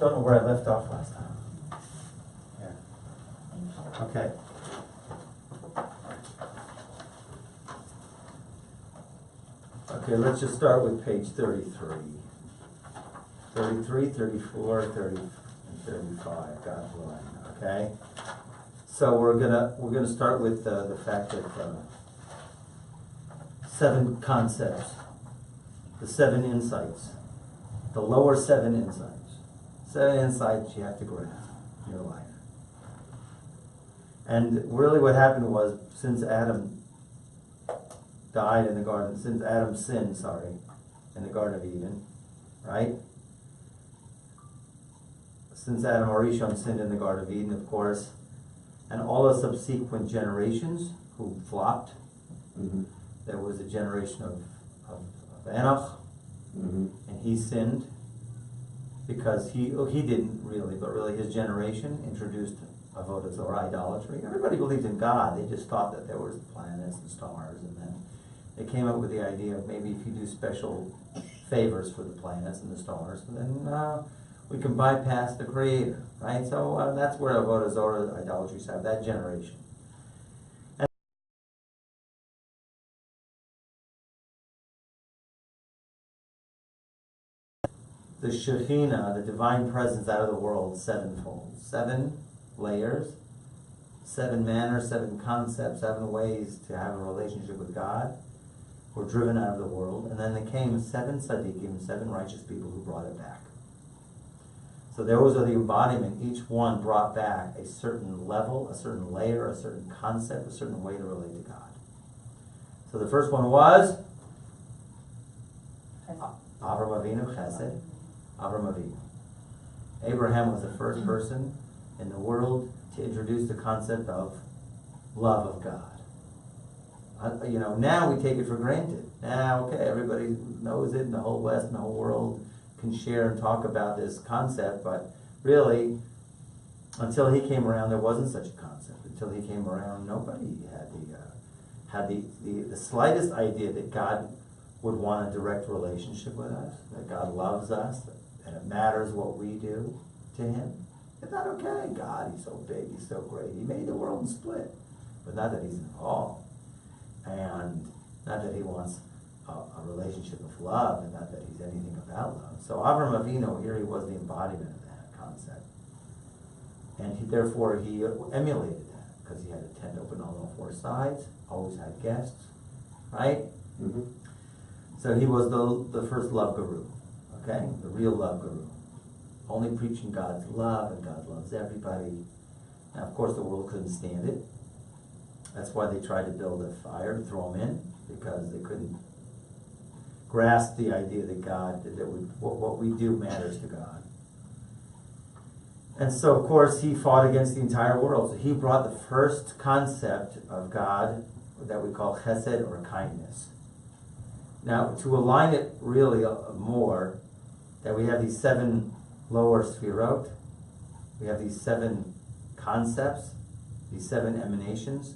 don't know where I left off last time. Yeah. Okay. Okay, let's just start with page 33. 33, 34, 30, and 35, God's willing, okay? So we're gonna start with the fact that 7 concepts, the 7 insights, the lower 7 insights. 7 insights you have to grasp in your life. And really what happened was, since Adam died in the garden, since Adam sinned, in the Garden of Eden, right? Since Adam Arishon sinned in the Garden of Eden, of course, and all the subsequent generations who flopped, there was a generation of Enoch, and he sinned because he didn't really, but really his generation introduced avodah zarah, idolatry. Everybody believed in God, they just thought that there was planets and stars, and then they came up with the idea of maybe if you do special favors for the planets and the stars, then we can bypass the Creator, right? So that's where avodah zarah, idolatry have that generation. And the Shekhinah, the divine presence out of the world, 7-fold. 7 layers, 7 manners, 7 concepts, 7 ways to have a relationship with God were driven out of the world, and then there came 7 tzaddikim, 7 righteous people who brought it back. So those are the embodiment. Each one brought back a certain level, a certain layer, a certain concept, a certain way to relate to God. So the first one was Avram Avinu, Chesed. Avram Avinu. Abraham was the first person in the world to introduce the concept of love of God. Now we take it for granted. Now, okay, everybody knows it in the whole West and the whole world can share and talk about this concept, but really, until he came around, there wasn't such a concept. Until he came around, nobody had the slightest idea that God would want a direct relationship with us, that God loves us, and it matters what we do to him. It's not okay, God, he's so big, he's so great, he made the world and split. But not that he's involved, and not that he wants a relationship of love, and not that he's anything about love. So Avram Avinu, here he was the embodiment of that concept. And therefore he emulated that, because he had a tent open on all 4 sides, always had guests, right? So he was the first love guru, okay? The real love guru. Only preaching God's love, and God loves everybody. Now, of course, the world couldn't stand it. That's why they tried to build a fire to throw him in, because they couldn't grasp the idea that God, what we do matters to God. And so, of course, he fought against the entire world. So he brought the first concept of God that we call chesed, or kindness. Now, to align it really more, that we have these 7 lower Sefirot, we have these 7 concepts, these 7 emanations.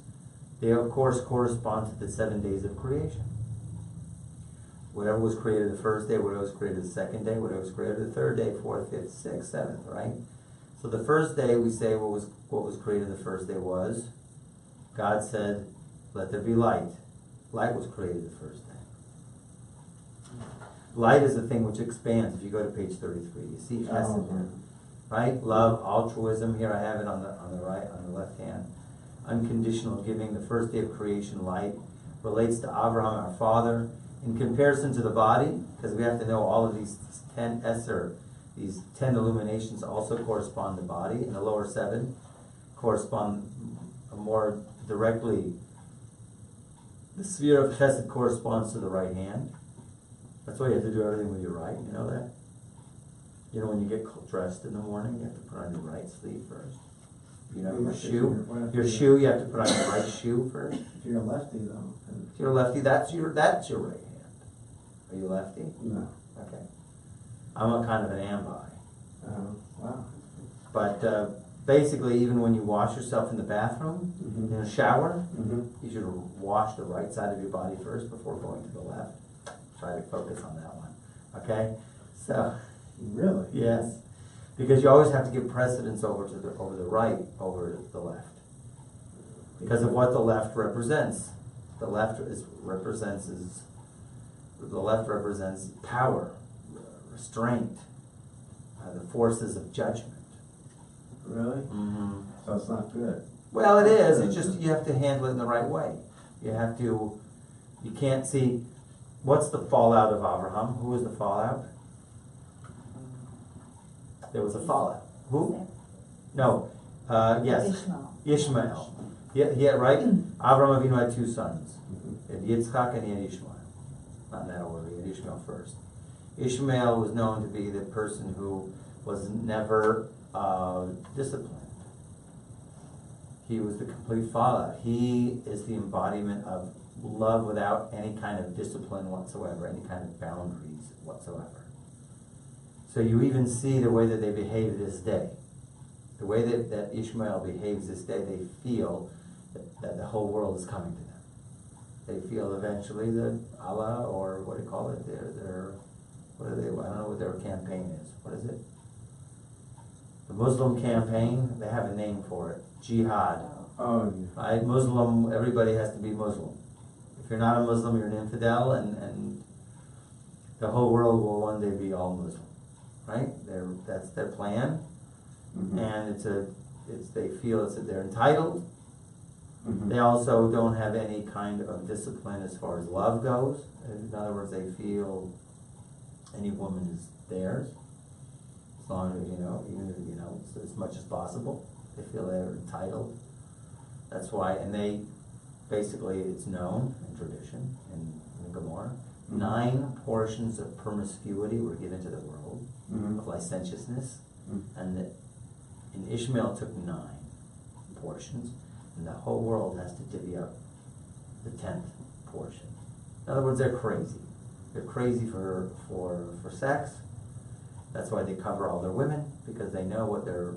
They, of course, correspond to the 7 days of creation. Whatever was created the first day, whatever was created the second day, whatever was created the third day, 4th, 5th, 6th, 7th, right? So the first day, we say what was created the first day was, God said, let there be light. Light was created the first day. Light is the thing which expands. If you go to page 33, you see chesed there, right? Love, altruism. Here I have it on the right, on the left hand. Unconditional giving. The first day of creation, light, relates to Abraham, our father, in comparison to the body, because we have to know all of these 10 Esser, these 10 illuminations also correspond to body, and the lower 7 correspond more directly. The sphere of chesed corresponds to the right hand. That's why you have to do everything with your right, you know that? You know, when you get dressed in the morning, you have to put on your right sleeve first. You know, your shoe, you have to put on your right shoe first. If you're a lefty, though. If you're a lefty, that's your right hand. Are you lefty? No. Okay. I'm a kind of an ambi. Wow. But basically, even when you wash yourself in the bathroom, in a shower, you should wash the right side of your body first before going to the left. Try to focus on that one. Okay? So, really? Yes. Because you always have to give precedence over the right, over the left. Because of what the left represents. The left represents power, restraint, the forces of judgment. Really? Mm-hmm. So it's not good. Well, it is. It's just you have to handle it in the right way. You can't see. What's the fallout of Abraham? Who was the fallout? There was a fallout. Who? No. Yes. Ishmael. Yeah, right? Abraham Avinu had two sons. He had Yitzchak and he had Ishmael. Not in that order, he had Ishmael first. Ishmael was known to be the person who was never disciplined. He was the complete fallout. He is the embodiment of love without any kind of discipline whatsoever, any kind of boundaries whatsoever. So you even see the way that they behave this day. The way that Ishmael behaves this day, they feel that the whole world is coming to them. They feel eventually that Allah, or what do you call it? What are they? I don't know what their campaign is. What is it? The Muslim campaign. They have a name for it. Jihad. Oh. Right? Muslim. Everybody has to be Muslim. If you're not a Muslim, you're an infidel, and the whole world will one day be all Muslim. Right? That's their plan. Mm-hmm. And they feel that they're entitled. Mm-hmm. They also don't have any kind of discipline as far as love goes. In other words, they feel any woman is theirs, as long as as much as possible. They feel they're entitled. That's why, and they basically, it's known in tradition in Gomorrah, mm-hmm. 9 portions of promiscuity were given to the world, mm-hmm. of licentiousness, mm-hmm. and Ishmael took 9 portions, and the whole world has to divvy up the 10th portion. In other words, they're crazy. They're crazy for sex. That's why they cover all their women, because they know what their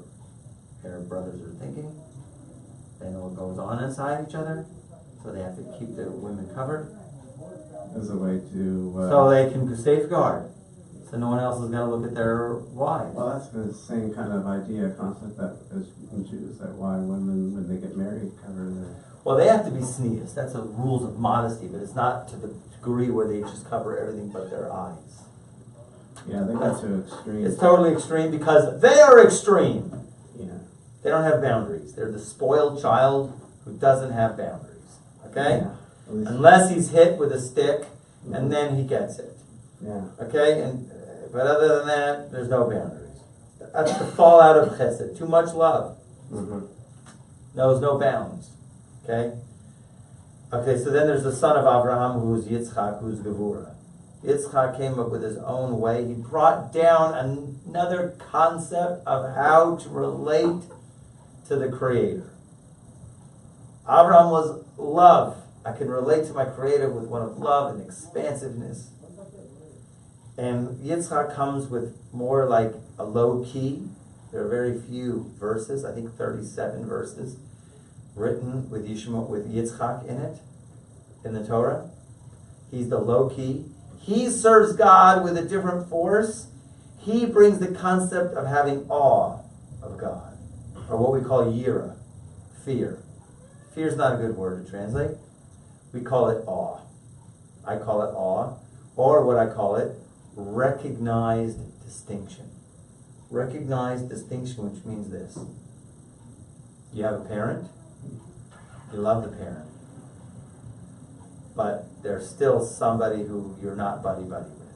brothers are thinking. They know what goes on inside each other, so they have to keep their women covered. As a way to... so they can safeguard. So no one else is going to look at their wives. Well, that's the same kind of concept that is in Jews, that why women, when they get married, cover their... Well, they have to be sneers. That's the rules of modesty, but it's not to the degree where they just cover everything but their eyes. Yeah, they go to extreme. It's totally extreme because they are extreme. Yeah. They don't have boundaries. They're the spoiled child who doesn't have boundaries. Okay? Yeah. Unless he's hit with a stick, mm-hmm. and then he gets it. Yeah. Okay? But other than that, there's no boundaries. That's the fallout of chesed. Too much love. Mm-hmm. Knows no bounds. Okay? Okay, so then there's the son of Abraham, who's Yitzchak, who's Gevurah. Yitzchak came up with his own way. He brought down another concept of how to relate to the Creator. Abraham was love. I can relate to my Creator with one of love and expansiveness. And Yitzchak comes with more like a low key. There are very few verses, I think 37 verses, written with Yitzchak in it, in the Torah. He's the low key. He serves God with a different force. He brings the concept of having awe of God, or what we call yira, fear. Fear is not a good word to translate. We call it awe. I call it awe, or what I call it, recognized distinction. Recognized distinction, which means this. You have a parent, you love the parent, but there's still somebody who you're not buddy-buddy with.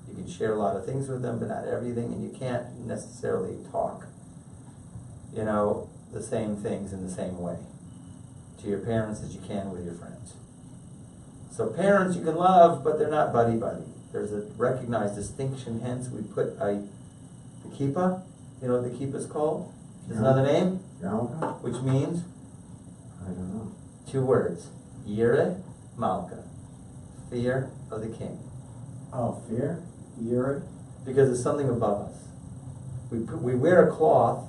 You can share a lot of things with them, but not everything, and you can't necessarily talk, the same things in the same way to your parents as you can with your friends. So parents you can love, but they're not buddy-buddy. There's a recognized distinction, hence we put the kippah. You know what the kippah is called? There's another name? Yarmulke? Which means? I don't know. 2 words. Yireh Malka. Fear of the king. Oh, fear? Yireh? Because it's something above us. We wear a cloth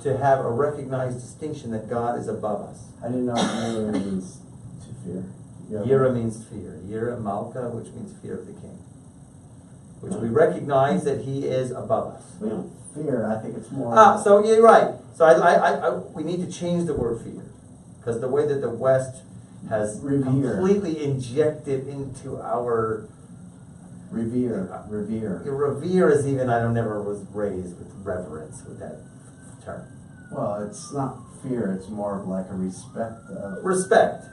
to have a recognized distinction that God is above us. I didn't know Yireh means to fear. Yireh means fear. Yireh Malka, which means fear of the king. which we recognize that he is above us. We don't fear, I think it's more... So you're right. So we need to change the word fear, because the way that the West has completely injected into our... Revere. Revere is even, I never was raised with reverence with that term. Well, it's not fear, it's more of like a respect of... Respect.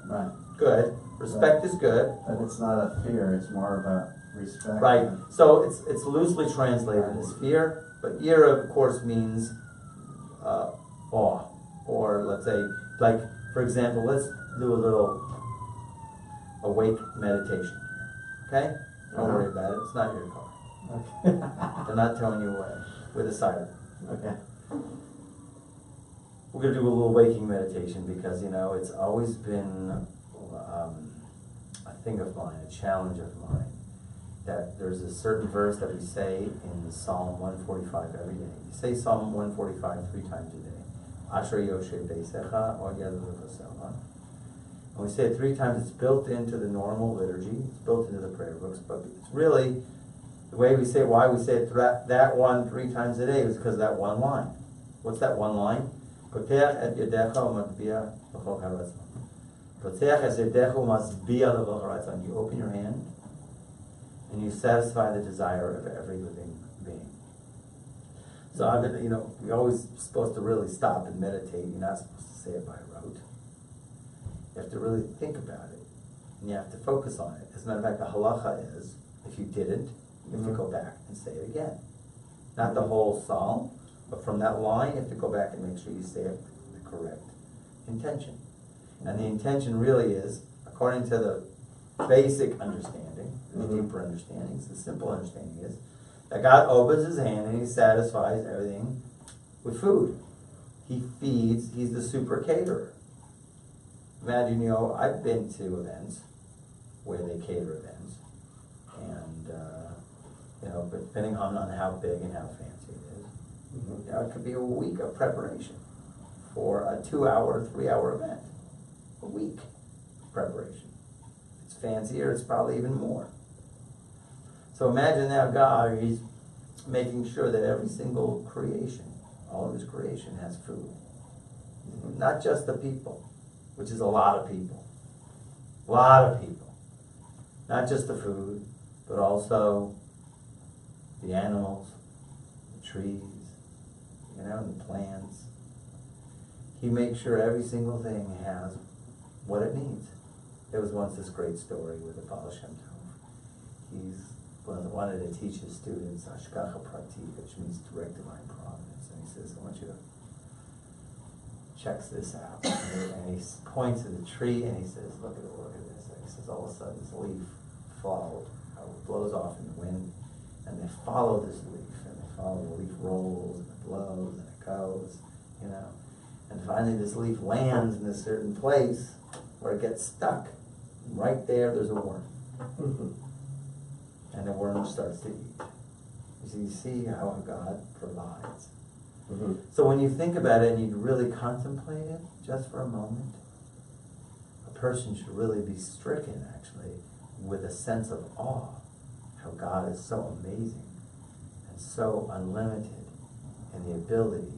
Right. Good. Respect is good. But it's not a fear, it's more of a respect. Right. So it's loosely translated as fear, but yira, of course, means awe. Or let's say, like, for example, let's do a little awake meditation. Okay? Don't worry about it. It's not your car. Okay. They're not towing you away with a siren. Okay. We're going to do a little waking meditation because, it's always been a thing of mine, a challenge of mine, that there's a certain verse that we say in Psalm 145 every day. You say Psalm 145 3 times a day. Asher Yoshe Beisecha or Yadavikosecha. And we say it 3 times. It's built into the normal liturgy. It's built into the prayer books. But it's really, the way we say it, why we say it that one 3 times a day is because of that one line. What's that one line? Poteach et yedecha u'matzbiya b'chol haratzon. Poteach et yedecha u'matzbiya b'chol haratzon. You open your hand and you satisfy the desire of every living being. So I've been, we're always supposed to really stop and meditate. You're not supposed to say it by rote. You have to really think about it, and you have to focus on it. As a matter of fact, the halacha is, if you didn't, you have to go back and say it again. Not the whole psalm, but from that line, you have to go back and make sure you say it with the correct intention. And the intention really is, according to the basic understanding, the deeper understandings, the simple understanding is, that God opens his hand and he satisfies everything with food. He feeds, he's the super caterer. Imagine, I've been to events where they cater events, and, but depending on how big and how fancy it is, it could be a week of preparation for a 2-hour, 3-hour event. A week of preparation. If it's fancier, it's probably even more. So imagine now God, he's making sure that every single creation, all of his creation has food. Not just the people, which is a lot of people. A lot of people. Not just the food, but also the animals, the trees, the plants. He makes sure every single thing has what it needs. There was once this great story with the Baal Shem Tov. He wanted to teach his students Hashgacha Prati, which means direct divine providence. And he says, I want you to check this out. And he points to the tree and he says, look at this. And he says, all of a sudden this leaf blows off in the wind, and they follow this leaf, and they follow the leaf rolls, and it blows, and it goes, And finally this leaf lands in a certain place where it gets stuck. Right there's a worm. And the worm starts to eat. You see how God provides. So when you think about it and you really contemplate it, just for a moment, a person should really be stricken, actually, with a sense of awe, how God is so amazing and so unlimited in the ability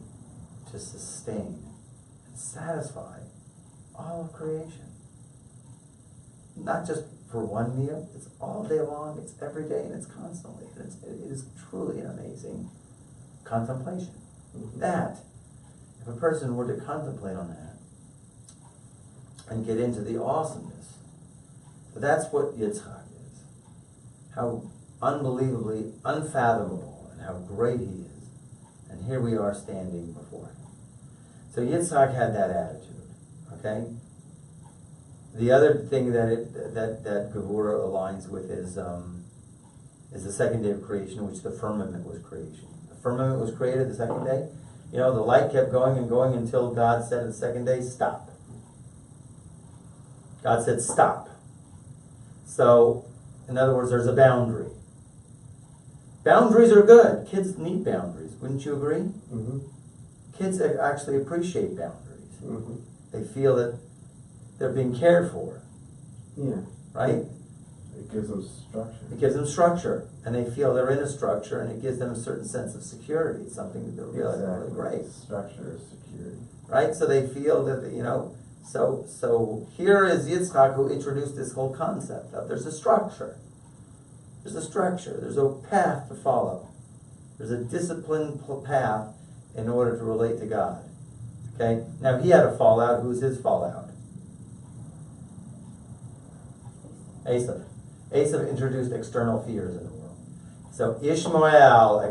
to sustain and satisfy all of creation. Not just for one meal, it's all day long, it's every day, and it's constantly. And it is truly an amazing contemplation. That, if a person were to contemplate on that and get into the awesomeness, that's what Yitzchak is. How unbelievably unfathomable and how great he is. And here we are standing before him. So Yitzchak had that attitude, okay? The other thing that Gevurah aligns with is the second day of creation, which the firmament was creation. The firmament was created the second day. The light kept going and going until God said the second day, stop. God said, stop. So, in other words, there's a boundary. Boundaries are good. Kids need boundaries. Wouldn't you agree? Kids actually appreciate boundaries. They feel that they're being cared for. Yeah. Right? It gives them structure. It gives them structure, and they feel they're in a structure, and it gives them a certain sense of security. It's something that they're really great. Structure is security. Right? So they feel that, so here is Yitzchak who introduced this whole concept of there's a structure. There's a structure. There's a path to follow. There's a disciplined path in order to relate to God. Okay? Now he had a fallout. Who's his fallout? Esav. Esav introduced external fears in the world. So Ishmael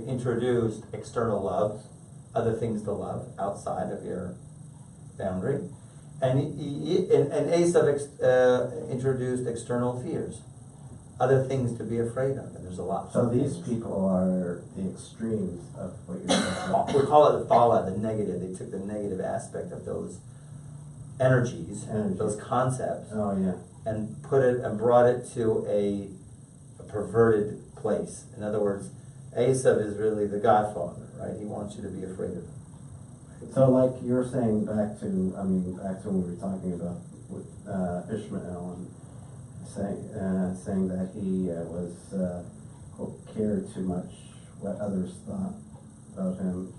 introduced external love, other things to love outside of your boundary, and Esav introduced external fears, other things to be afraid of. And there's a lot. So these people are the extremes of what you're saying. We call it the fallout, the negative. They took the negative aspect of those energies. Those concepts. Oh yeah. And brought it to a perverted place. In other words, Esav is really the godfather, right? He wants you to be afraid of him. So like you're saying back to when we were talking about with Ishmael and saying that he cared too much what others thought of him,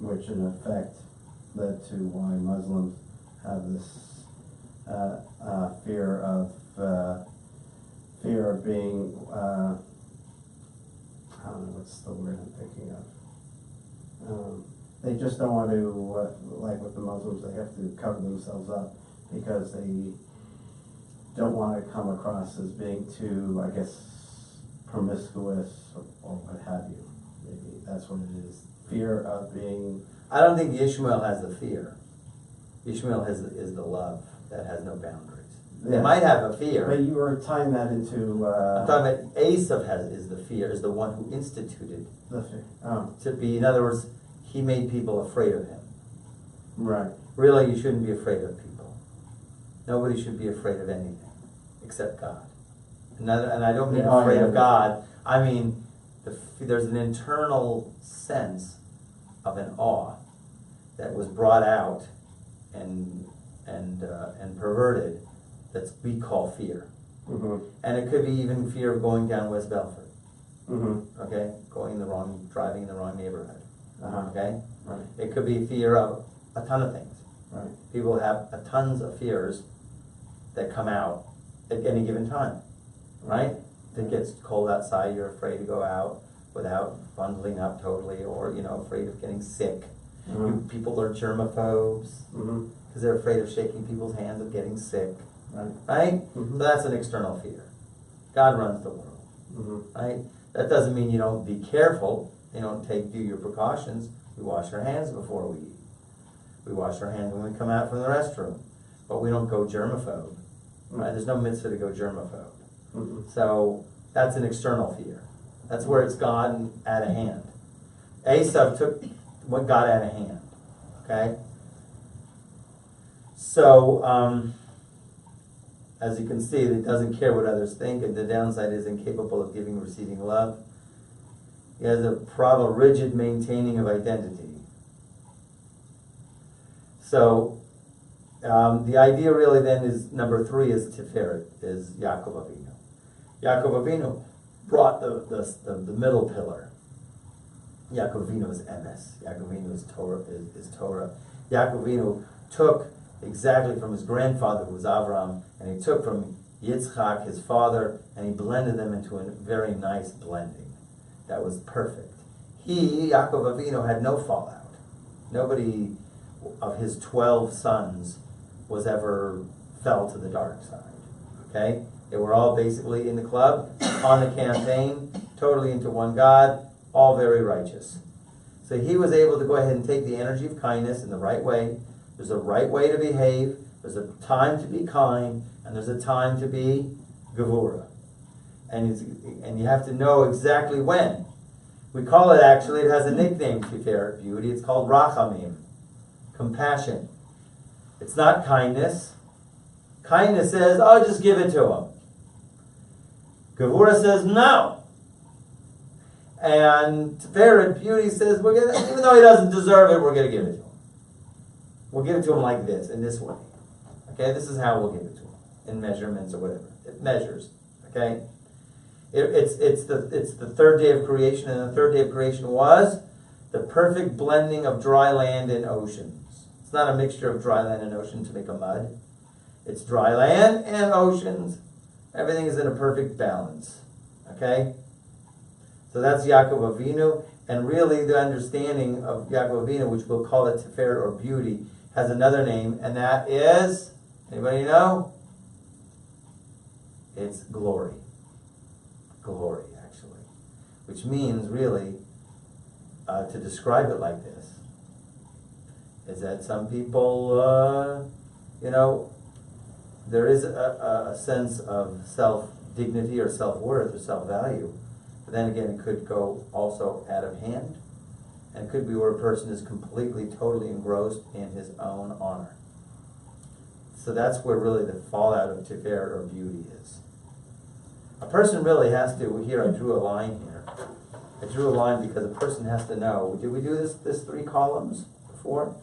which in effect led to why Muslims have this fear of being I don't know what's the word I'm thinking of. They just don't want to like with the Muslims. They have to cover themselves up because they don't want to come across as being too, I guess, promiscuous or what have you. Maybe that's what it is. Fear of being. I don't think Ishmael has the fear. Ishmael is the love that has no boundaries. They might have a fear. But you were tying that into. I'm talking about Esav is the fear, is the one who instituted the fear. Oh. To be, in other words, he made people afraid of him. Right. Really, you shouldn't be afraid of people. Nobody should be afraid of anything except God. And I don't mean afraid of God. I mean, there's an internal sense of an awe that was brought out and perverted that we call fear. Mm-hmm. And it could be even fear of going down West Belford. Mm-hmm. Okay? Driving in the wrong neighborhood. Uh-huh. Okay? Right. It could be fear of a ton of things. Right. People have tons of fears that come out at any given time. Right? If it gets cold outside, you're afraid to go out without bundling up totally, or afraid of getting sick. Mm-hmm. People are germaphobes because they're afraid of shaking people's hands, of getting sick. Right? Mm-hmm. So that's an external fear. God runs the world. Mm-hmm. Right? That doesn't mean you don't be careful. You don't do your precautions. We wash our hands before we eat. We wash our hands when we come out from the restroom. But we don't go germaphobe. Right? There's no mitzvah to go germaphobe. Mm-hmm. So that's an external fear. That's where it's gone out of hand. Esav took what got out of hand. Okay? So, as you can see, it doesn't care what others think, and the downside is incapable of giving or receiving love. He has a rigid maintaining of identity. So, the idea really then is, number 3 is Sefirot, is Yaakov Avinu. Yaakov Avinu brought the middle pillar. Yaakov Avinu is emes. Yaakov Avinu is Torah. Yaakov Avinu took exactly from his grandfather, who was Avram, and he took from Yitzchak, his father, and he blended them into a very nice blending. That was perfect. Yaakov Avinu, had no fallout. Nobody of his 12 sons was ever fell to the dark side. Okay? They were all basically in the club, on the campaign, totally into one God, all very righteous. So he was able to go ahead and take the energy of kindness in the right way. There's a right way to behave. There's a time to be kind, and there's a time to be gevura. And you have to know exactly when. We call it, actually, it has a nickname, Tiferet Beauty. It's called rachamim, compassion. It's not kindness. Kindness says, "Oh, just give it to him." Gevura says, "No." And Tiferet Beauty says, even though he doesn't deserve it, we're going to give it to him. We'll give it to him like this, in this way. Okay, this is how we'll give it to him. in measurements or whatever. It measures, okay? It's the third day of creation, and the third day of creation was the perfect blending of dry land and oceans. It's not a mixture of dry land and ocean to make a mud. It's dry land and oceans. Everything is in a perfect balance, okay? So that's Yaakov Avinu, and really the understanding of Yaakov Avinu, which we'll call it Sefirot or beauty, has another name, and that is, anybody know? It's glory. Glory, actually. Which means, really, to describe it like this, is that some people, there is a sense of self-dignity or self-worth or self-value. But then again, it could go also out of hand. And it could be where a person is completely, totally engrossed in his own honor. So that's where really the fallout of Tiferet or beauty is. A person really has to, here I drew a line here. I drew a line because a person has to know, did we do this 3 columns before?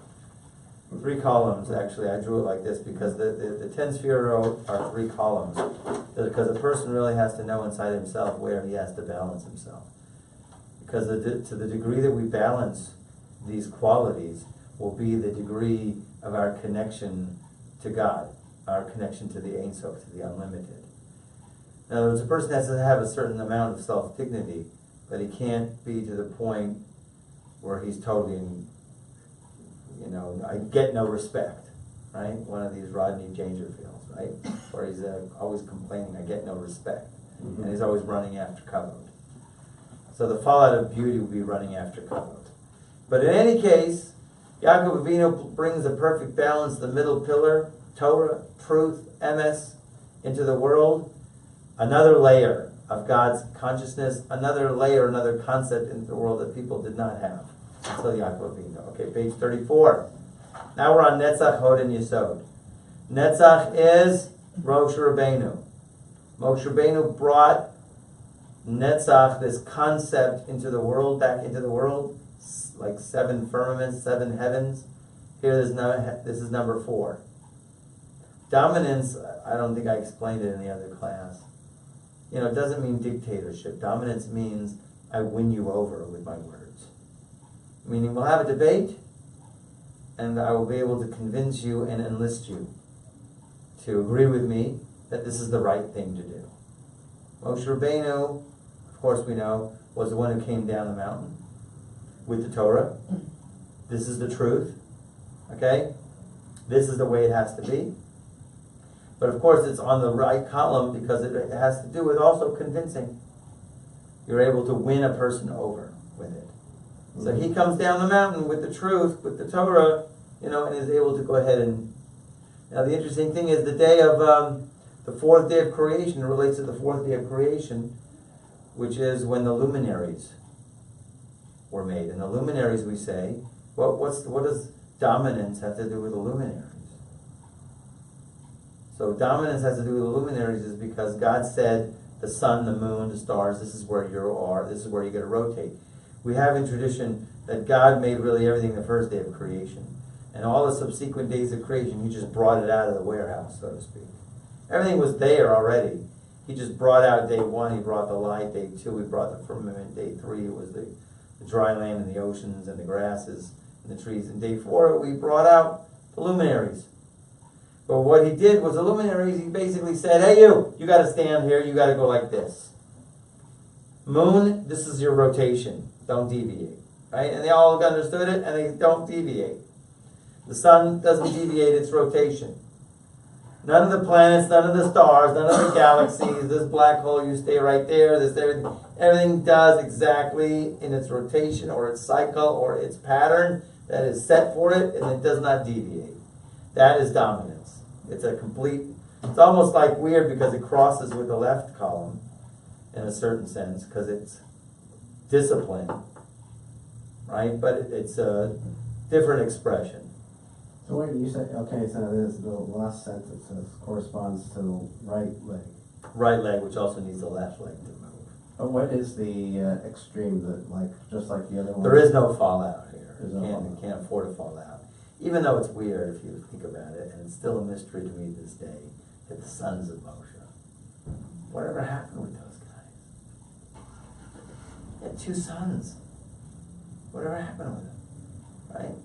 3 columns, actually. I drew it like this because the 10 Sefirot are 3 columns. Because a person really has to know inside himself where he has to balance himself. Because to the degree that we balance these qualities will be the degree of our connection to God, our connection to the Ein Sof, to the unlimited. In other words, a person has to have a certain amount of self-dignity, but he can't be to the point where he's totally I get no respect, right? One of these Rodney Dangerfields, right? Where he's always complaining, I get no respect. Mm-hmm. And he's always running after Kavod. So the fallout of beauty will be running after Kavod. But in any case, Yaakov Avinu brings a perfect balance, the middle pillar, Torah, truth, emes, into the world. Another layer of God's consciousness, another layer, another concept into the world that people did not have until Yaakov Avinu. Okay, page 34. Now we're on Netzach, Hod, and Yesod. Netzach is Moshe Rabbeinu. Moshe Rabbeinu brought Netzach, this concept, into the world, back into the world, like 7 firmaments, 7 heavens. Here, this is number 4. Dominance, I don't think I explained it in the other class. It doesn't mean dictatorship. Dominance means I win you over with my words. Meaning we'll have a debate, and I will be able to convince you and enlist you to agree with me that this is the right thing to do. Moshe Rabbeinu, of course we know, was the one who came down the mountain with the Torah. This is the truth, okay? This is the way it has to be. But of course it's on the right column because it has to do with also convincing. You're able to win a person over with it. So he comes down the mountain with the truth, with the Torah, and is able to go ahead and... Now the interesting thing is the day of the 4th day of creation relates to the 4th day of creation, which is when the luminaries were made. And the luminaries, we say, what does dominance have to do with the luminaries? So dominance has to do with the luminaries is because God said the sun, the moon, the stars, this is where you are, this is where you're going to rotate. We have in tradition that God made really everything the first day of creation. And all the subsequent days of creation, he just brought it out of the warehouse, so to speak. Everything was there already. He just brought out day 1, he brought the light. Day 2, he brought the firmament. Day 3, it was the dry land and the oceans and the grasses and the trees. And day 4, we brought out the luminaries. But what he did was the luminaries, he basically said, hey you got to stand here, you got to go like this. Moon, this is your rotation. Don't deviate, right? And they all understood it, and they don't deviate. The sun doesn't deviate its rotation. None of the planets, none of the stars, none of the galaxies, this black hole, you stay right there, everything does exactly in its rotation or its cycle or its pattern that is set for it, and it does not deviate. That is dominance. It's almost like weird because it crosses with the left column in a certain sense, because it's discipline, right? But it's a different expression. So what you say, okay, so this the last sentence corresponds to right leg. Right leg, which also needs the left leg to move. But what is the extreme, just like the other one? There is no fallout here. You can't afford to fall out. Even though it's weird if you think about it, and it's still a mystery to me to this day. Get the sons of Moshe. Whatever happened with those guys? He had 2 sons. Whatever happened with them? Right?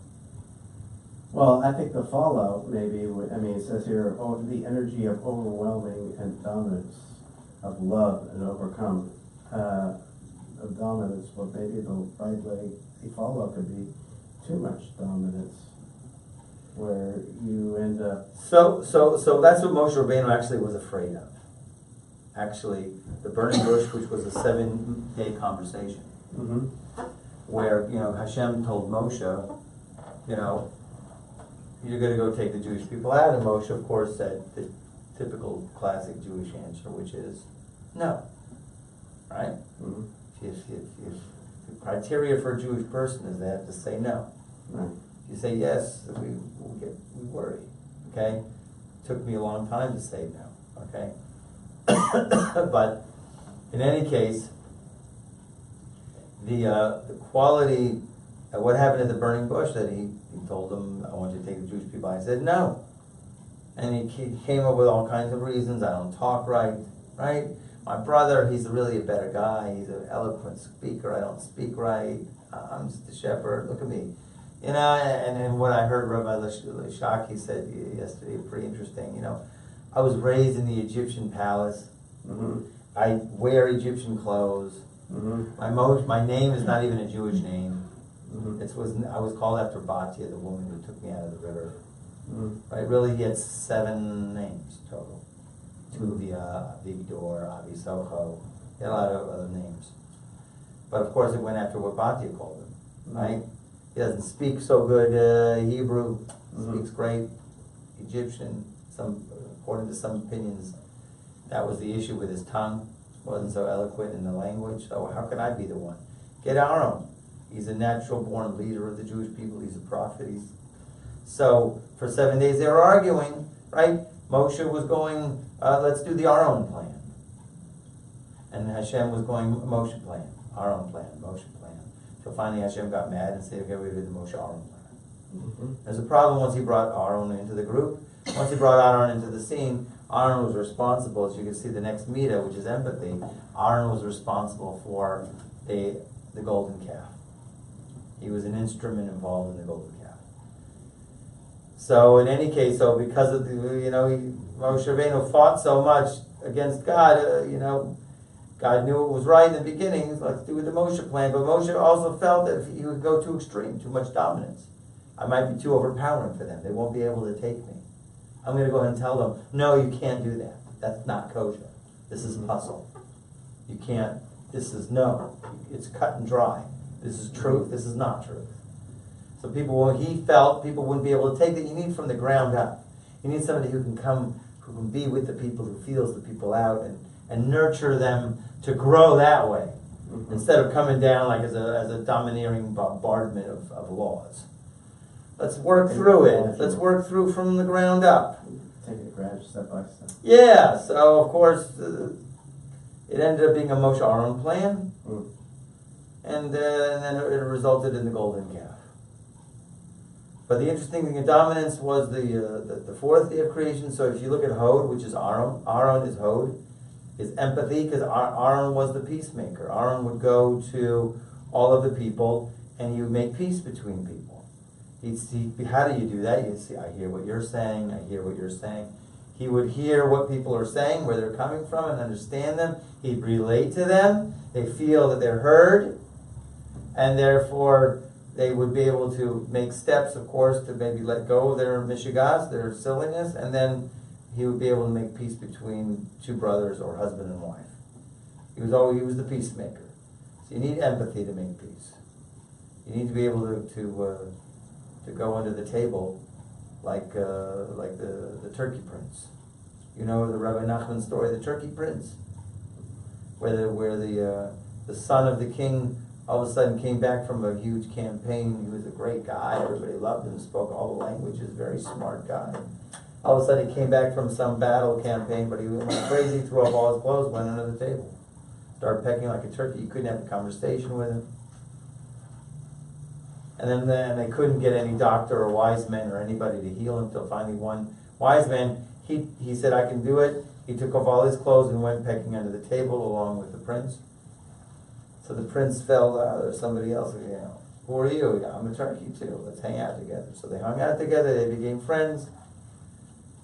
Well, I think the fallout maybe, it says here, the energy of overwhelming and dominance, of love and overcome, of dominance, but maybe the fallout could be too much dominance, where you end up... So that's what Moshe Rabbeinu actually was afraid of. Actually, the burning bush, which was a 7-day conversation, where, Hashem told Moshe, you're going to go take the Jewish people out, and Moshe, of course, said the typical classic Jewish answer, which is no. Right? If the criteria for a Jewish person is they have to say no. Right. If you say yes, we worry. Okay? Took me a long time to say no. Okay? But in any case, the quality of what happened at the burning bush, that he told them, I want you to take the Jewish people. I said no. And he came up with all kinds of reasons. I don't talk right. My brother, he's really a better guy. He's an eloquent speaker. I don't speak right. I'm just a shepherd. Look at me. And what I heard Rabbi Lashaki said yesterday, pretty interesting. I was raised in the Egyptian palace. I wear Egyptian clothes. My name is not even a Jewish name. I was called after Batya, the woman who took me out of the river. Right? Really, he had 7 names total. Tuvia, Avigdor, Avisocho. He had a lot of other names. But of course, it went after what Batya called him. Right? He doesn't speak so good Hebrew. Speaks great Egyptian. According to some opinions, that was the issue with his tongue. Wasn't so eloquent in the language. So how can I be the one? Get Aaron. He's a natural-born leader of the Jewish people. He's a prophet. So for 7 days they were arguing, right? Moshe was going, let's do the Aaron plan. And Hashem was going, Moshe plan, Aaron plan, Moshe plan. So finally Hashem got mad and said, okay, we did the Moshe Aaron plan. There's a problem once he brought Aaron into the group. Once he brought Aaron into the scene, Aaron was responsible, as you can see the next midah, which is empathy. Aaron was responsible for the golden calf. He was an instrument involved in the golden calf. So in any case, because of Moshe Rabbeinu fought so much against God, God knew it was right in the beginning. Let's do the Moshe plan. But Moshe also felt that if he would go too extreme, too much dominance, I might be too overpowering for them. They won't be able to take me. I'm going to go ahead and tell them, no, you can't do that. That's not kosher. This is puzzle. You can't. This is no. It's cut and dry. This is truth. This is not truth. So he felt people wouldn't be able to take it. You need from the ground up. You need somebody who can be with the people, who feels the people out and nurture them to grow that way, instead of coming down like as a domineering bombardment of laws. Let's work through it. Let's work through from the ground up. Take it gradually, step by step. Yeah, so of course it ended up being a Moshe Aaron plan, and then it resulted in the golden calf. But the interesting thing in dominance was the 4th day of creation. So if you look at Hod, which is Aaron is Hod, is empathy, because Aaron was the peacemaker. Aaron would go to all of the people and he would make peace between people. He'd see, how do you do that? You'd see, I hear what you're saying, I hear what you're saying. He would hear what people are saying, where they're coming from, and understand them. He'd relate to them. They feel that they're heard, and therefore they would be able to make steps, of course, to maybe let go of their mishigas, their silliness, and then he would be able to make peace between 2 brothers or husband and wife. He was the peacemaker. So you need empathy to make peace. You need to be able to go under the table like the turkey prince. You know the Rabbi Nachman story, the turkey prince, where the son of the king all of a sudden came back from a huge campaign. He was a great guy. Everybody loved him, spoke all the languages, very smart guy. All of a sudden he came back from some battle campaign, but he went crazy, threw up all his clothes, went under the table. Started pecking like a turkey. You couldn't have a conversation with him. And then they couldn't get any doctor or wise men or anybody to heal him until finally one wise man, he said, I can do it. He took off all his clothes and went pecking under the table along with the prince. So the prince felt, there's somebody else, who are you? I'm a turkey too, let's hang out together. So they hung out together, they became friends.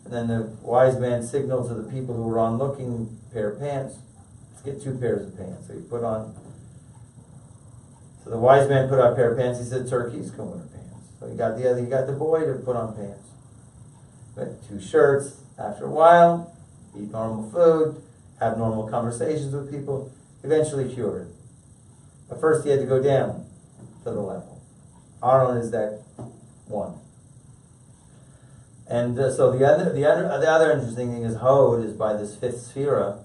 And then the wise man signaled to the people who were on looking, pair of pants, let's get 2 pairs of pants. So he put on, so the wise man put on a pair of pants, he said, turkeys can wear pants. So he got the boy to put on pants. But 2 shirts, after a while, eat normal food, have normal conversations with people, eventually cured. But first he had to go down to the level. Aaron is that one. And so the other interesting thing is Hod is by this 5th Sefirot.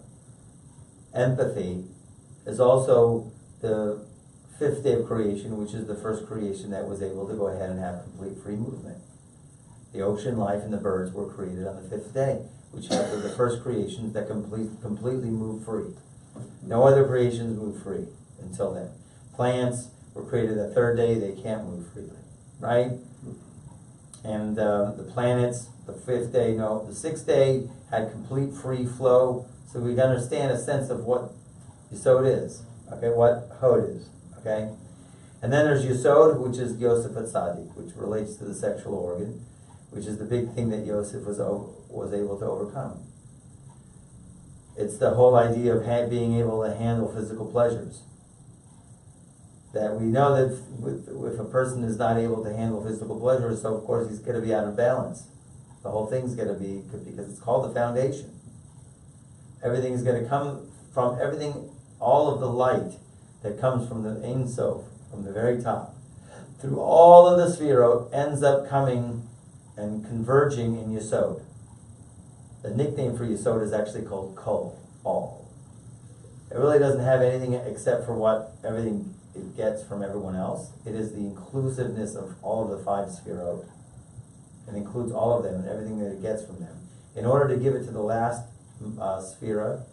Empathy is also the 5th day of creation, which is the first creation that was able to go ahead and have complete free movement. The ocean life and the birds were created on the 5th day, which were the first creations that completely moved free. No other creations moved free until then. Plants were created the 3rd day, they can't move freely, right? And the planets, the 5th day, no, the 6th day had complete free flow. So we can understand a sense of what Yesod is, okay, what Hod is, okay? And then there's Yesod, which is Yosef Atzadik, which relates to the sexual organ, which is the big thing that Yosef was able to overcome. It's the whole idea of being able to handle physical pleasures. That we know that if a person is not able to handle physical pleasures, so of course he's going to be out of balance. The whole thing's going to be, because it's called the foundation. Everything is going to come from all of the light that comes from the Ein Sof, from the very top, through all of the Sefirot, ends up coming and converging in Yesod. The nickname for Yesod is actually called Kol, all. It really doesn't have anything except for what everything it gets from everyone else. It is the inclusiveness of all of the 5 Sefirot. It includes all of them and everything that it gets from them. In order to give it to the last Sefirah,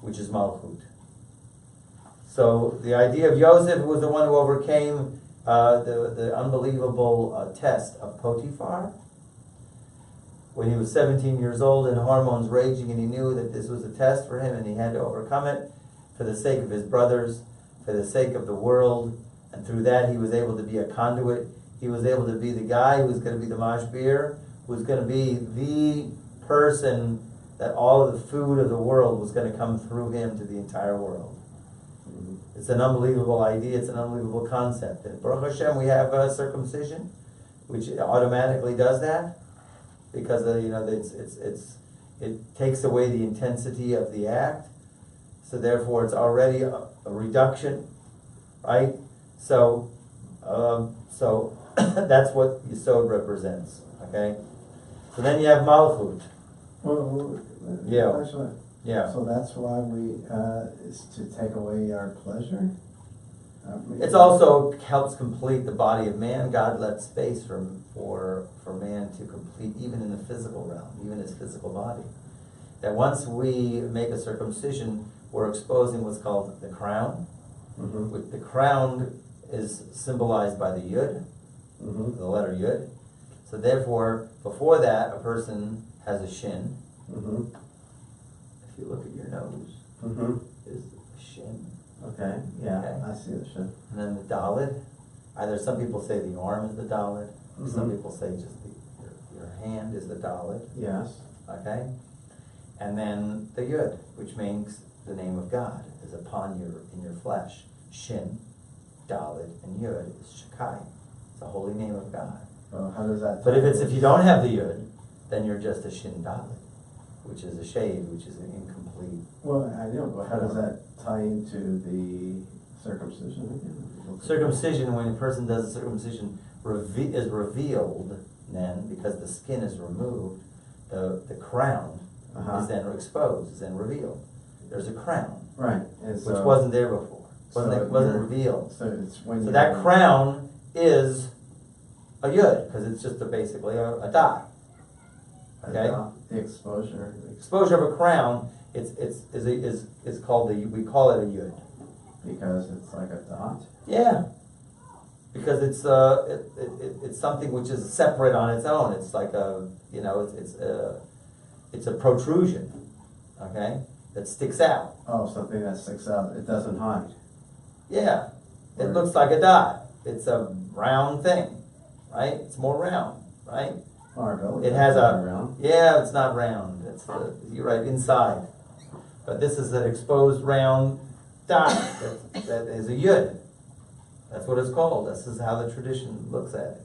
which is Malchut. So the idea of Yosef was the one who overcame the unbelievable test of Potiphar. When he was 17 years old and hormones raging, and he knew that this was a test for him and he had to overcome it for the sake of his brothers, for the sake of the world, and through that he was able to be a conduit. He was able to be the guy who was going to be the mashbir, who was going to be the person that all of the food of the world was going to come through him to the entire world. It's an unbelievable idea. It's an unbelievable concept. And Baruch Hashem, we have circumcision, which automatically does that, because it takes away the intensity of the act. So therefore, it's already a reduction, right? So that's what Yesod represents. Okay. So then you have Malchut. Well, Yeah. actually, Yeah. so that's why we is to take away our pleasure. It also helps complete the body of man. God left space for man to complete, even in the physical realm, even his physical body. That once we make a circumcision, we're exposing what's called the crown. Mm-hmm. The crown is symbolized by the Yud, the letter Yud. So therefore, before that, a person has a shin. Mm-hmm. If you look at your nose, is a shin. Okay, yeah, Okay. I see the shit. And then the Dalid. Either some people say the arm is the Dalid, some people say just your hand is the Dalid. Yes. Okay? And then the Yud, which means the name of God is upon in your flesh. Shin, Dalid, and Yud is Shekai. It's the holy name of God. Well, how does that? But if you don't have the Yud, then you're just a Shin Dalid, which is a shade, which is an incomplete. Well, I know, but how does that tie into the circumcision again? Circumcision, when a person does a circumcision, is revealed then, because the skin is removed, the crown is then exposed, is then revealed. There's a crown, Right. which wasn't there before. Wasn't revealed. So it's when So that crown is a yud, because it's just basically a dot. Okay? The exposure. Exposure of a crown, is called we call it a yud. Because it's like a dot? Yeah. Because it's something which is separate on its own. It's like It's a protrusion, okay, that sticks out. Oh, something that sticks out, it doesn't hide. Yeah, it Right. looks like a dot. It's a round thing, right? It's more round, right? Marvel. It has a, around. yeah, it's not round. It's you're right, inside. But this is an exposed round dot that is a yud. That's what it's called. This is how the tradition looks at it.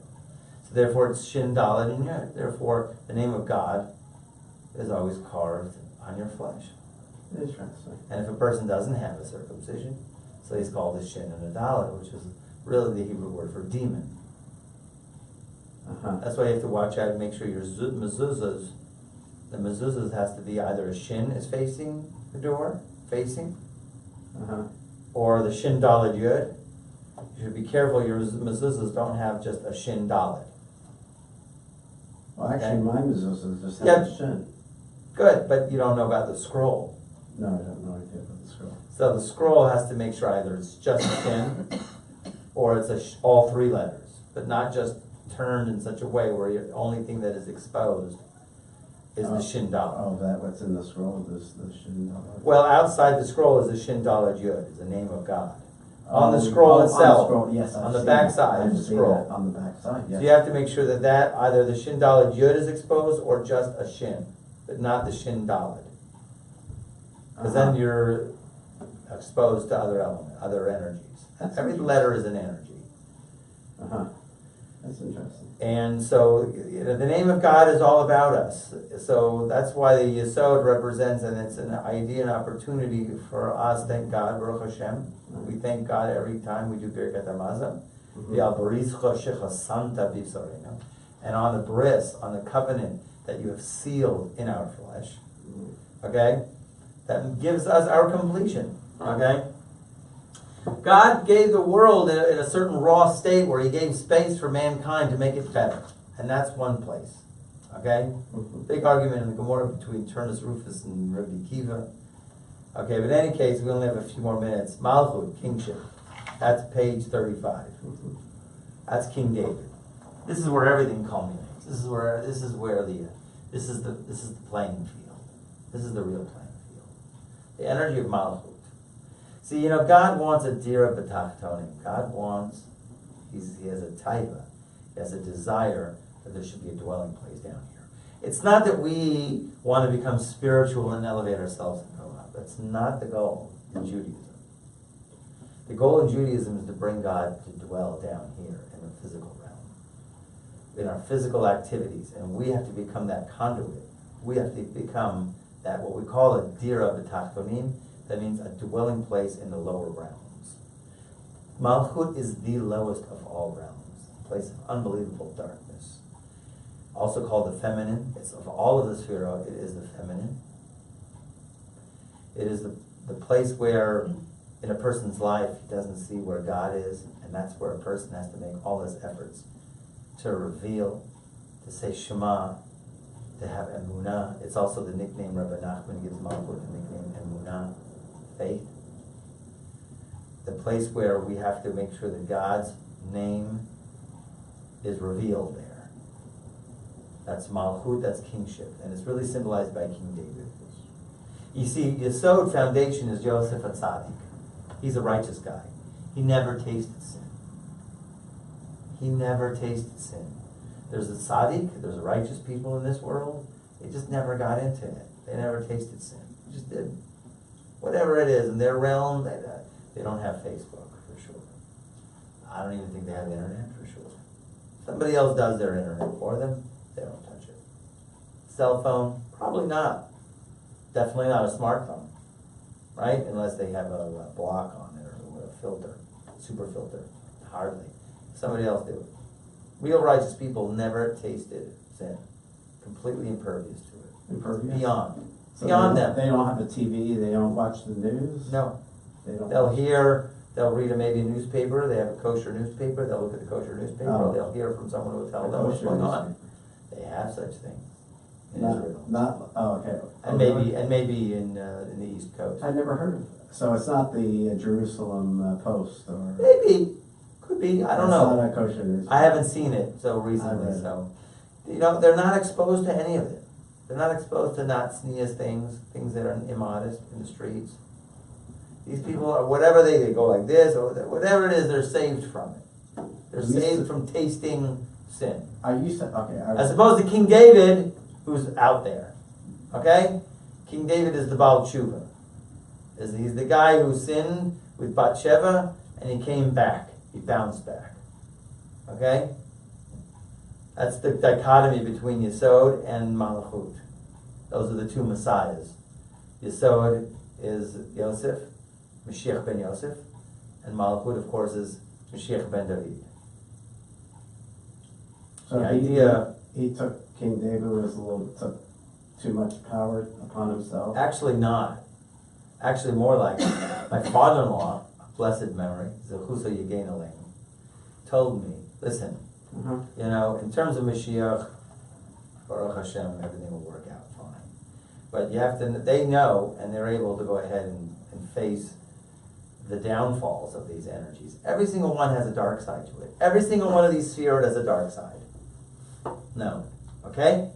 So therefore it's shin, dalet, and yud. Therefore the name of God is always carved on your flesh. Interesting. And if a person doesn't have a circumcision, so he's called a shin and a dalet, which is really the Hebrew word for demon. Uh-huh. That's why you have to watch out and make sure your mezuzahs, the mezuzahs has to be either a shin is facing the door, facing, Uh-huh. or the shin dalet yud. You should be careful your mezuzahs don't have just a shin dalet. Well, actually, my mezuzah just has Yeah. a shin. Good, but you don't know about the scroll. No, I have no idea about the scroll. So the scroll has to make sure either it's just a shin, or it's all three letters, but not just turned in such a way where the only thing that is exposed is the shin dalet. Oh, that what's in the scroll, this the shin dalet. Well, outside the scroll is the shin dalet yud, is the name of God. On the Oh, scroll on the itself, scroll, yes, on I've the seen back that. side of I've the seen scroll. that on the back side, yes. So you have to make sure that either the shin dalet yud is exposed or just a shin, but not the shin dalet. Because then Uh-huh. you're exposed to other energies. That's Every interesting. letter is an energy. Uh-huh. That's interesting. And so the name of God is all about us. So that's why the Yesod represents, and it's an idea, an opportunity for us, thank God, Baruch Hashem. We thank God every time we do Birkat Hamazon. And on the bris, on the covenant that you have sealed in our flesh, okay? That gives us our completion, okay? God gave the world in a certain raw state where he gave space for mankind to make it better. And that's one place, okay? Big argument in the Gemara between Turnus Rufus and Rabbi Kiva. Okay, but in any case, we only have a few more minutes. Malchut, kingship. That's page 35. That's King David. This is where everything culminates. This is the playing field. This is the real playing field. The energy of Malchut. See, God wants a dira b'tachtonim. God wants, he has a taiva, he has a desire that there should be a dwelling place down here. It's not that we want to become spiritual and elevate ourselves and go up. That's not the goal in Judaism. The goal in Judaism is to bring God to dwell down here in the physical realm, in our physical activities, and we have to become that conduit. We have to become that, what we call a dira b'tachtonim. That means a dwelling place in the lower realms. Malchut is the lowest of all realms, a place of unbelievable darkness. Also called the feminine. It's of all of the Sefirot, it is the feminine. It is the place where, in a person's life, he doesn't see where God is, and that's where a person has to make all his efforts to reveal, to say Shema, to have Emunah. It's also the nickname Rabbi Nachman gives Malchut, the nickname Emunah. Faith, the place where we have to make sure that God's name is revealed there. That's Malchut, that's kingship, and it's really symbolized by King David. You see, Yesod foundation is Yosef HaTzadik. He's a righteous guy. He never tasted sin. He never tasted sin. There's a tzaddik, there's righteous people in this world, they just never got into it. They never tasted sin. They just didn't. Whatever it is in their realm, they don't have Facebook for sure. I don't even think they have internet for sure. Somebody else does their internet for them. They don't touch it. Cell phone, probably not. Definitely not a smartphone, right? Unless they have a block on it or a filter, super filter. Hardly. Somebody else do it. Real righteous people never tasted sin. Completely impervious to it. Impervious? Beyond. So Beyond they them. They don't have a TV, they don't watch the news? No. They don't They'll watch- they'll read maybe a newspaper, they have a kosher newspaper, they'll look at the kosher newspaper, Oh. they'll hear from someone who will tell a them what's kosher going on. newspaper. They have such things in Israel. Okay. And maybe in the East Coast. I never heard of it. So it's not the Jerusalem Post or? Maybe. Could be, I don't know. It's not a kosher newspaper. I haven't seen it so recently, I read it. so. They're not exposed to any of it. They're not exposed to not sneeze things that are immodest in the streets. These people are, whatever they go like this, or whatever it is, they're saved from it. They're saved from tasting sin. As opposed to King David, who's out there. Okay? King David is the Baal Tshuva. He's the guy who sinned with Bathsheba, and he came back. He bounced back. Okay? That's the dichotomy between Yesod and Malachut. Those are the two messiahs. Yesod is Yosef, Mashiach ben Yosef, and Malachut, of course, is Mashiach ben David. So the idea... He took, King David took too much power upon himself? Actually not. Actually more like my father-in-law, blessed memory, Zechusa Yegena Leinu, told me, listen, you know, in terms of Mashiach, Baruch Hashem, everything will work out fine. But you have to, they know, and they're able to go ahead and face the downfalls of these energies. Every single one has a dark side to it. Every single one of these Sefirot has a dark side. No. Okay?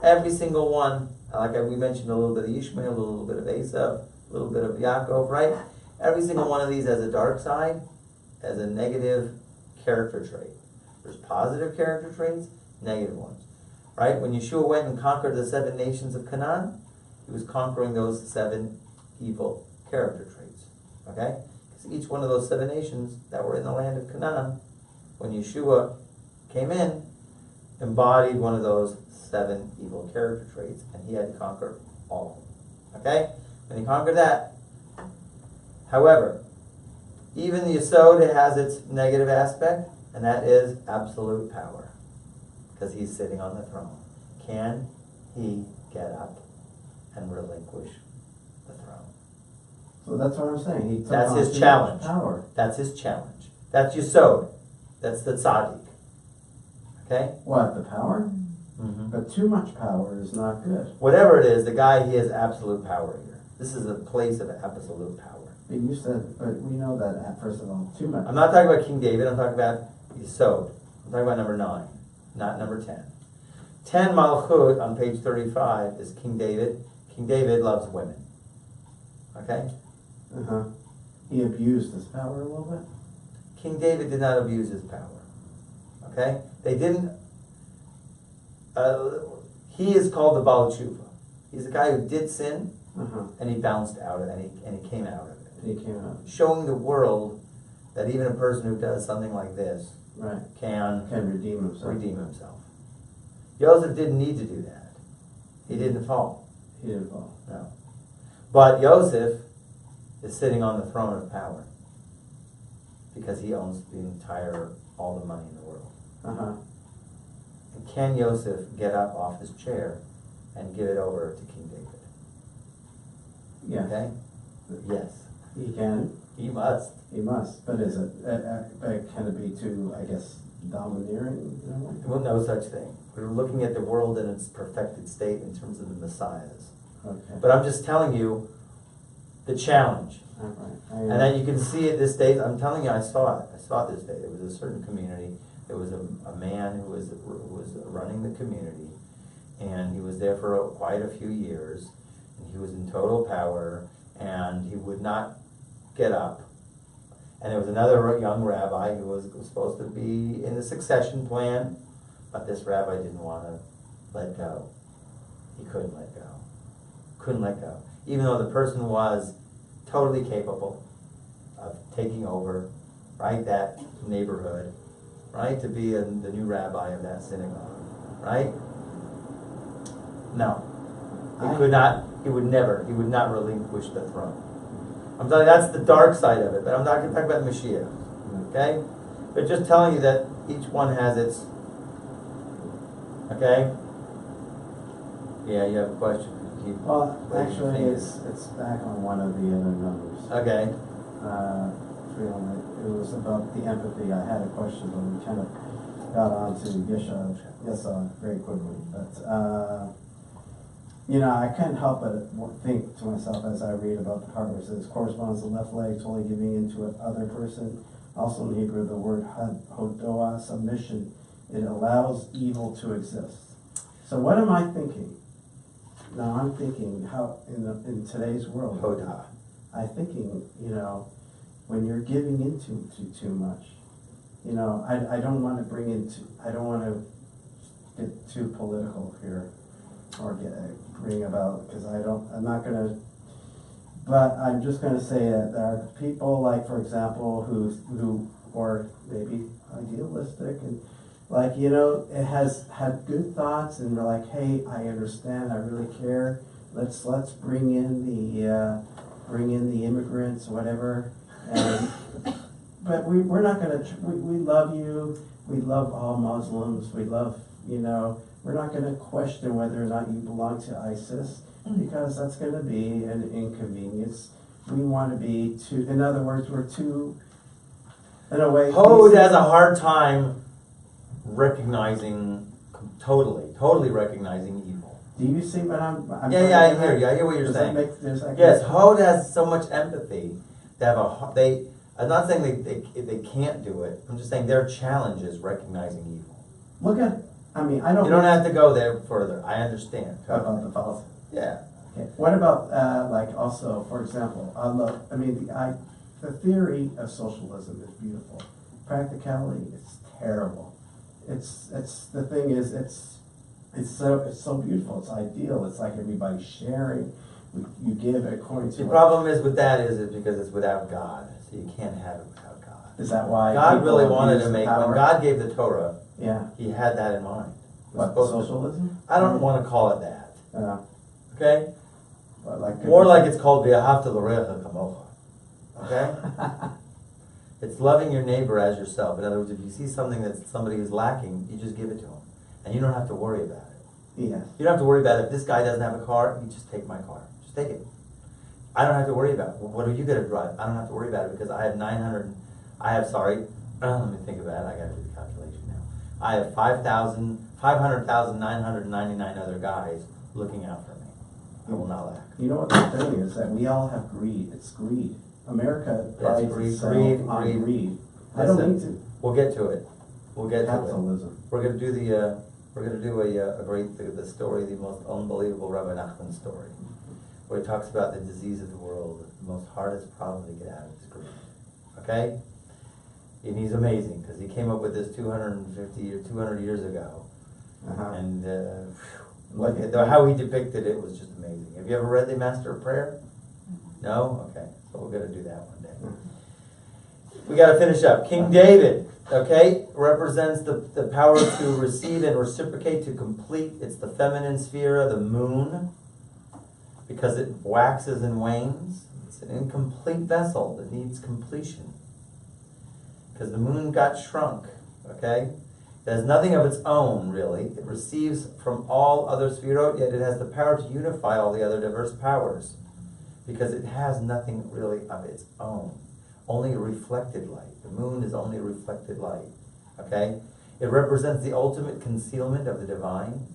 Every single one, like we mentioned a little bit of Ishmael, a little bit of Esav, a little bit of Yaakov, right? Every single one of these has a dark side, has a negative character trait. There's positive character traits, negative ones. Right? When Yeshua went and conquered the 7 nations of Canaan, he was conquering those 7 evil character traits. Okay? Because each one of those 7 nations that were in the land of Canaan, when Yeshua came in, embodied one of those 7 evil character traits, and he had to conquer all of them. Okay? When he conquered that, however, even the Yesod has its negative aspect, and that is absolute power, because he's sitting on the throne. Can he get up and relinquish the throne? So that's what I'm saying. He took That's on his too challenge. much power. That's his challenge. That's Yesod. That's the tzaddik. Okay? What, the power? Mm-hmm. But too much power is not good. Whatever it is, the guy, he has absolute power here. This is a place of absolute power. But you said, but we know that, first of all, too much. I'm not talking about King David, I'm talking about Yesod. I'm talking about number 9, not number 10. 10 Malchut on page 35 is King David. King David loves women. Okay? He abused his power a little bit? King David did not abuse his power. Okay? They didn't... he is called the Baal Tshuva. He's a guy who did sin, and he bounced out of it, and he came out of it. He came out. Showing the world that even a person who does something like this can redeem himself. Joseph didn't need to do that. He didn't fall. He didn't fall. No. But Joseph is sitting on the throne of power because he owns all the money in the world. And can Joseph get up off his chair and give it over to King David? Yeah. Okay? Yes. He can. He must. He must. But is it? But can it be too, I guess, domineering? You know? Well, no such thing. We're looking at the world in its perfected state in terms of the messiahs. Okay. But I'm just telling you the challenge. And then you can see it this day. I'm telling you, I saw it. I saw it this day. There was a certain community. There was a man who was running the community, and he was there for quite a few years, and he was in total power, and he would not get up. And there was another young rabbi who was supposed to be in the succession plan, but this rabbi didn't want to let go. He couldn't let go. Couldn't let go. Even though the person was totally capable of taking over, right, that neighborhood, right, to be the new rabbi of that synagogue, right? No. He would not relinquish the throne. I'm telling you, that's the dark side of it, but I'm not going to talk about the Mashiach, okay? But just telling you that each one has its, okay? Yeah, you have a question? Well, actually, it's back on one of the other numbers. Okay. It was about the empathy. I had a question, but we kind of got on to Yesha very quickly. But, I can't help but think to myself as I read about the part where it says, corresponds to left leg totally giving into another person. Also in Hebrew, the word hodoah, submission. It allows evil to exist. So what am I thinking? Now I'm thinking how in today's world. Hoda. I'm thinking, when you're giving into too much, I don't want to I don't want to get too political here, or bring about, because I'm not gonna. But I'm just gonna say that there are people, like, for example, who are maybe idealistic and, like, it has had good thoughts, and we're like, hey, I understand, I really care. Let's bring in the immigrants, whatever. But we're not gonna. We love you. We love all Muslims. We love, we're not gonna question whether or not you belong to ISIS, because that's gonna be an inconvenience. We want to be too. In other words, we're too. In a way, Hod has a hard time recognizing, totally recognizing evil. Do you see what I'm Yeah, I hear you. I hear what you're saying. Yes, Hod has so much empathy. I'm not saying they can't do it. I'm just saying their challenge is recognizing evil. Look at. I mean, I don't. You don't have to go there further. I understand. About the policy. Yeah. Okay. What about like also, for example, the theory of socialism is beautiful. Practicality, it's terrible. It's the thing is it's so beautiful. It's ideal. It's like everybody's sharing. You give according to. The problem is with that is because it's without God, so you can't have it without God. Is that why God really wanted to make power? when God gave the Torah? Yeah. He had that in mind. What, socialism? I don't want to call it that. Okay. But like more like it's called v'ahavta l'recha kamocha. Okay. It's loving your neighbor as yourself. In other words, if you see something that somebody is lacking, you just give it to them, and you don't have to worry about it. Yes. You don't have to worry about it. If this guy doesn't have a car, you just take my car. Just take it. I don't have to worry about it. What are you going to drive? I don't have to worry about it because I have let me think about it. I got to do the calculation now. I have 500,999 other guys looking out for me. I will not lack. You know what the thing is, that we all have greed. It's greed. America prides itself on greed. I don't need to. We'll get to it. Capitalism. We're going to do the story, the most unbelievable Rabbi Nachman story, where he talks about the disease of the world. The most hardest problem to get out of is greed. Okay? And he's amazing because he came up with this 250 or 200 years ago. And how he depicted it was just amazing. Have you ever read The Master of Prayer? No? Okay. So we're going to do that one day. We got to finish up. King David, okay, represents the power to receive and reciprocate, to complete. It's the feminine sphere, the moon, because it waxes and wanes. It's an incomplete vessel that needs completion. Because the moon got shrunk, okay? It has nothing of its own, really. It receives from all other Sefirot, yet it has the power to unify all the other diverse powers. Because it has nothing really of its own. Only reflected light. The moon is only reflected light, okay? It represents the ultimate concealment of the divine.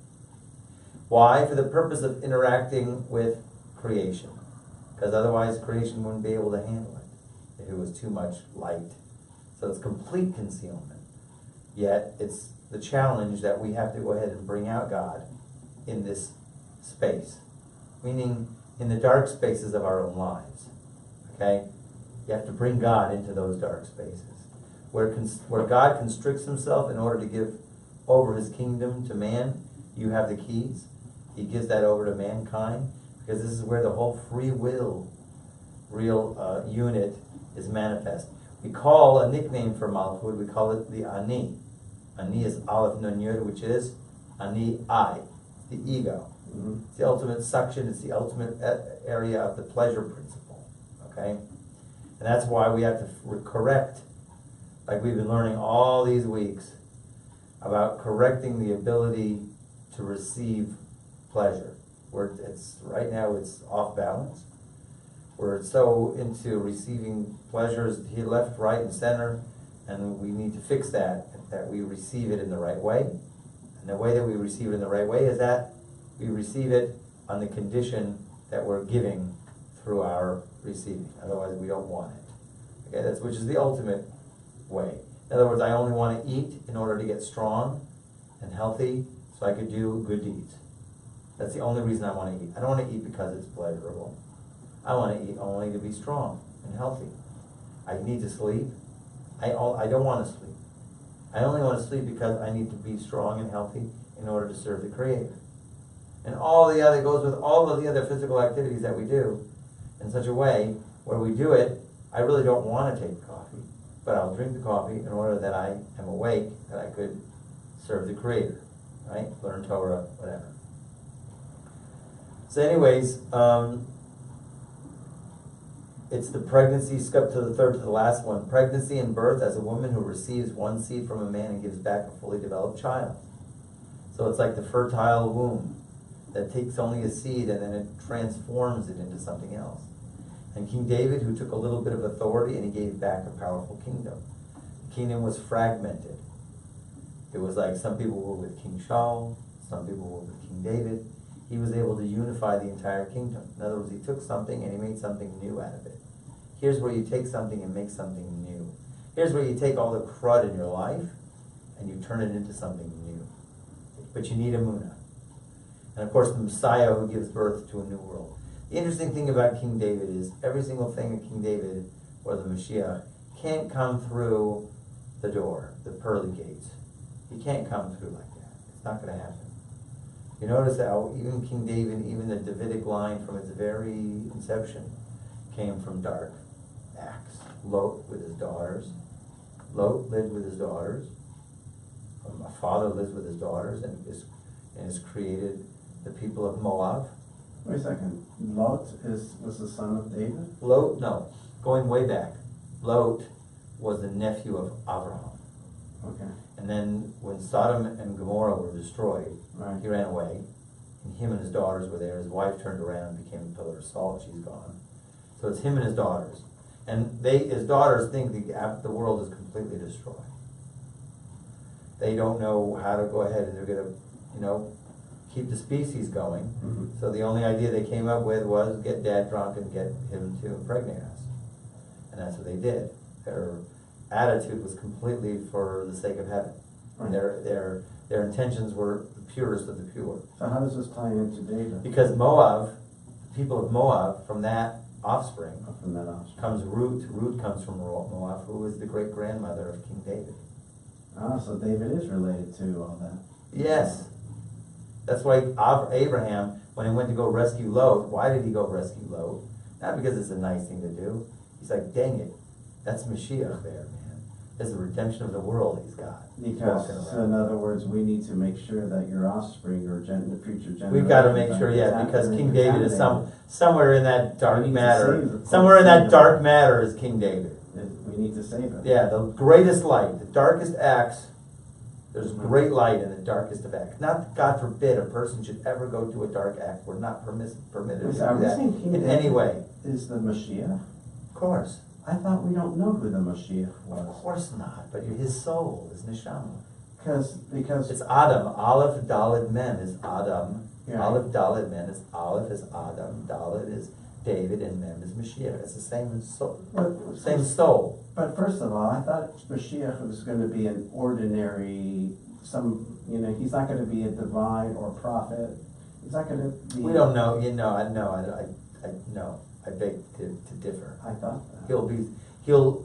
Why? For the purpose of interacting with creation. Because otherwise creation wouldn't be able to handle it if it was too much light. So it's complete concealment. Yet it's the challenge that we have to go ahead and bring out God in this space. Meaning in the dark spaces of our own lives. Okay? You have to bring God into those dark spaces. Where God constricts himself in order to give over his kingdom to man, you have the keys. He gives that over to mankind. Because this is where the whole free will real unit is manifest. We call a nickname for Malchut, we call it the Ani. Ani is Aleph Nun Yud, which is Ani I, the ego. Mm-hmm. It's the ultimate suction, it's the ultimate area of the pleasure principle. Okay? And that's why we have to correct, like we've been learning all these weeks, about correcting the ability to receive pleasure. Where it's right now it's off balance. We're so into receiving pleasures here, left, right, and center, and we need to fix that we receive it in the right way. And the way that we receive it in the right way is that we receive it on the condition that we're giving through our receiving. Otherwise, we don't want it. Okay, which is the ultimate way. In other words, I only want to eat in order to get strong and healthy, so I could do good deeds. That's the only reason I want to eat. I don't want to eat because it's pleasurable. I want to eat only to be strong and healthy. I need to sleep. I don't want to sleep. I only want to sleep because I need to be strong and healthy in order to serve the Creator. And all the other goes with all of the other physical activities that we do in such a way where we do it. I really don't want to take coffee, but I'll drink the coffee in order that I am awake, that I could serve the Creator, right? Learn Torah, whatever. So anyways, it's the pregnancy, skip to the third to the last one. Pregnancy and birth as a woman who receives one seed from a man and gives back a fully developed child. So it's like the fertile womb that takes only a seed and then it transforms it into something else. And King David, who took a little bit of authority and he gave back a powerful kingdom. The kingdom was fragmented. It was like some people were with King Shaul, some people were with King David. He was able to unify the entire kingdom. In other words, he took something and he made something new out of it. Here's where you take something and make something new. Here's where you take all the crud in your life and you turn it into something new. But you need emunah. And of course the Messiah who gives birth to a new world. The interesting thing about King David is every single thing of King David, or the Mashiach, can't come through the door, the pearly gates. He can't come through like that. It's not going to happen. You notice how even King David, even the Davidic line from its very inception, came from dark acts. Lot with his daughters. Lot lived with his daughters. A father lives with his daughters and has created the people of Moab. Wait a second. Lot was the son of David? Lot, no. Going way back. Lot was the nephew of Abraham. Okay. And then when Sodom and Gomorrah were destroyed, Right. he ran away. And him and his daughters were there. His wife turned around and became a pillar of salt. She's gone. So it's him and his daughters. And his daughters think the world is completely destroyed. They don't know how to go ahead and they're going to, keep the species going. Mm-hmm. So the only idea they came up with was get dad drunk and get him to impregnate us. And that's what they did. Their attitude was completely for the sake of heaven. Right. Their intentions were the purest of the pure. So how does this tie into David? Because Moab, the people of Moab, from that offspring, From that offspring. comes Ruth. Ruth comes from Moab, who is the great-grandmother of King David. Ah, so David is related to all that. Yes. That's why Abraham, when he went to go rescue Lot, why did he go rescue Lot? Not because it's a nice thing to do. He's like, dang it, that's Mashiach there, man. There's the redemption of the world he's got. Because, in other words, we need to make sure that your offspring or the future generations... We've got to make sure, because King David is somewhere in that dark matter. Somewhere in that dark matter is King David. We need to save it. Yeah, the greatest light, the darkest acts. There's great light in the darkest of acts. Not, God forbid, a person should ever go to a dark act. We're not permitted to do that in any way. Is the Mashiach? Of course. I thought we don't know who the Mashiach was. Of course not, but his soul is neshama. Because it's Adam. Aleph, Dalet, Mem is Adam. Yeah. Aleph, Dalet, Mem is Aleph is Adam. Dalet is David, and Mem is Mashiach. It's the same soul. Same soul. But first of all, I thought Mashiach was going to be an ordinary, he's not going to be a divine or prophet. He's not going to be... We don't know. I beg to differ. I thought that. He'll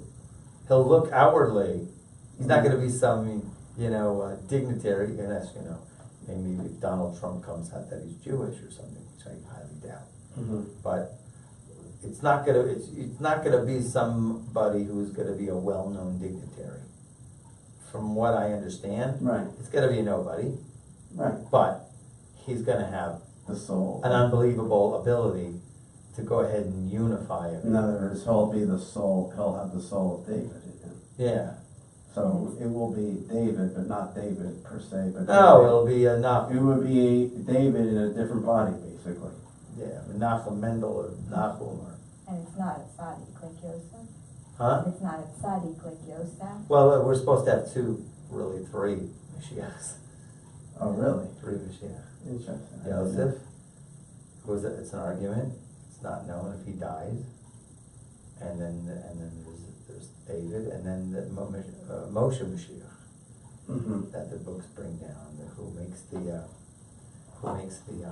look outwardly. He's not going to be some, dignitary. And that's, maybe if Donald Trump comes out that he's Jewish or something, which I highly doubt. Mm-hmm. But it's not gonna be somebody who's gonna be a well-known dignitary. From what I understand, right, it's gonna be a nobody. Right. But he's gonna have the soul, an unbelievable ability to go ahead and unify it. In other words, he'll have the soul of David in him. Yeah. So it will be David, but not David per se. But no, it'll be enough. It would be David in a different body, basically. Yeah, Menachem Mendel or Nahum or... And it's not a tzaddik like Yosef? Huh? It's not a tzaddik like Yosef? Well, we're supposed to have three Mashiachs. Oh, really? 3 Mashiach. Interesting. Yosef, it's an argument. It's not known if he dies. And then there's David, and then the Moshe Mashiach mm-hmm. that the books bring down, who makes the who makes the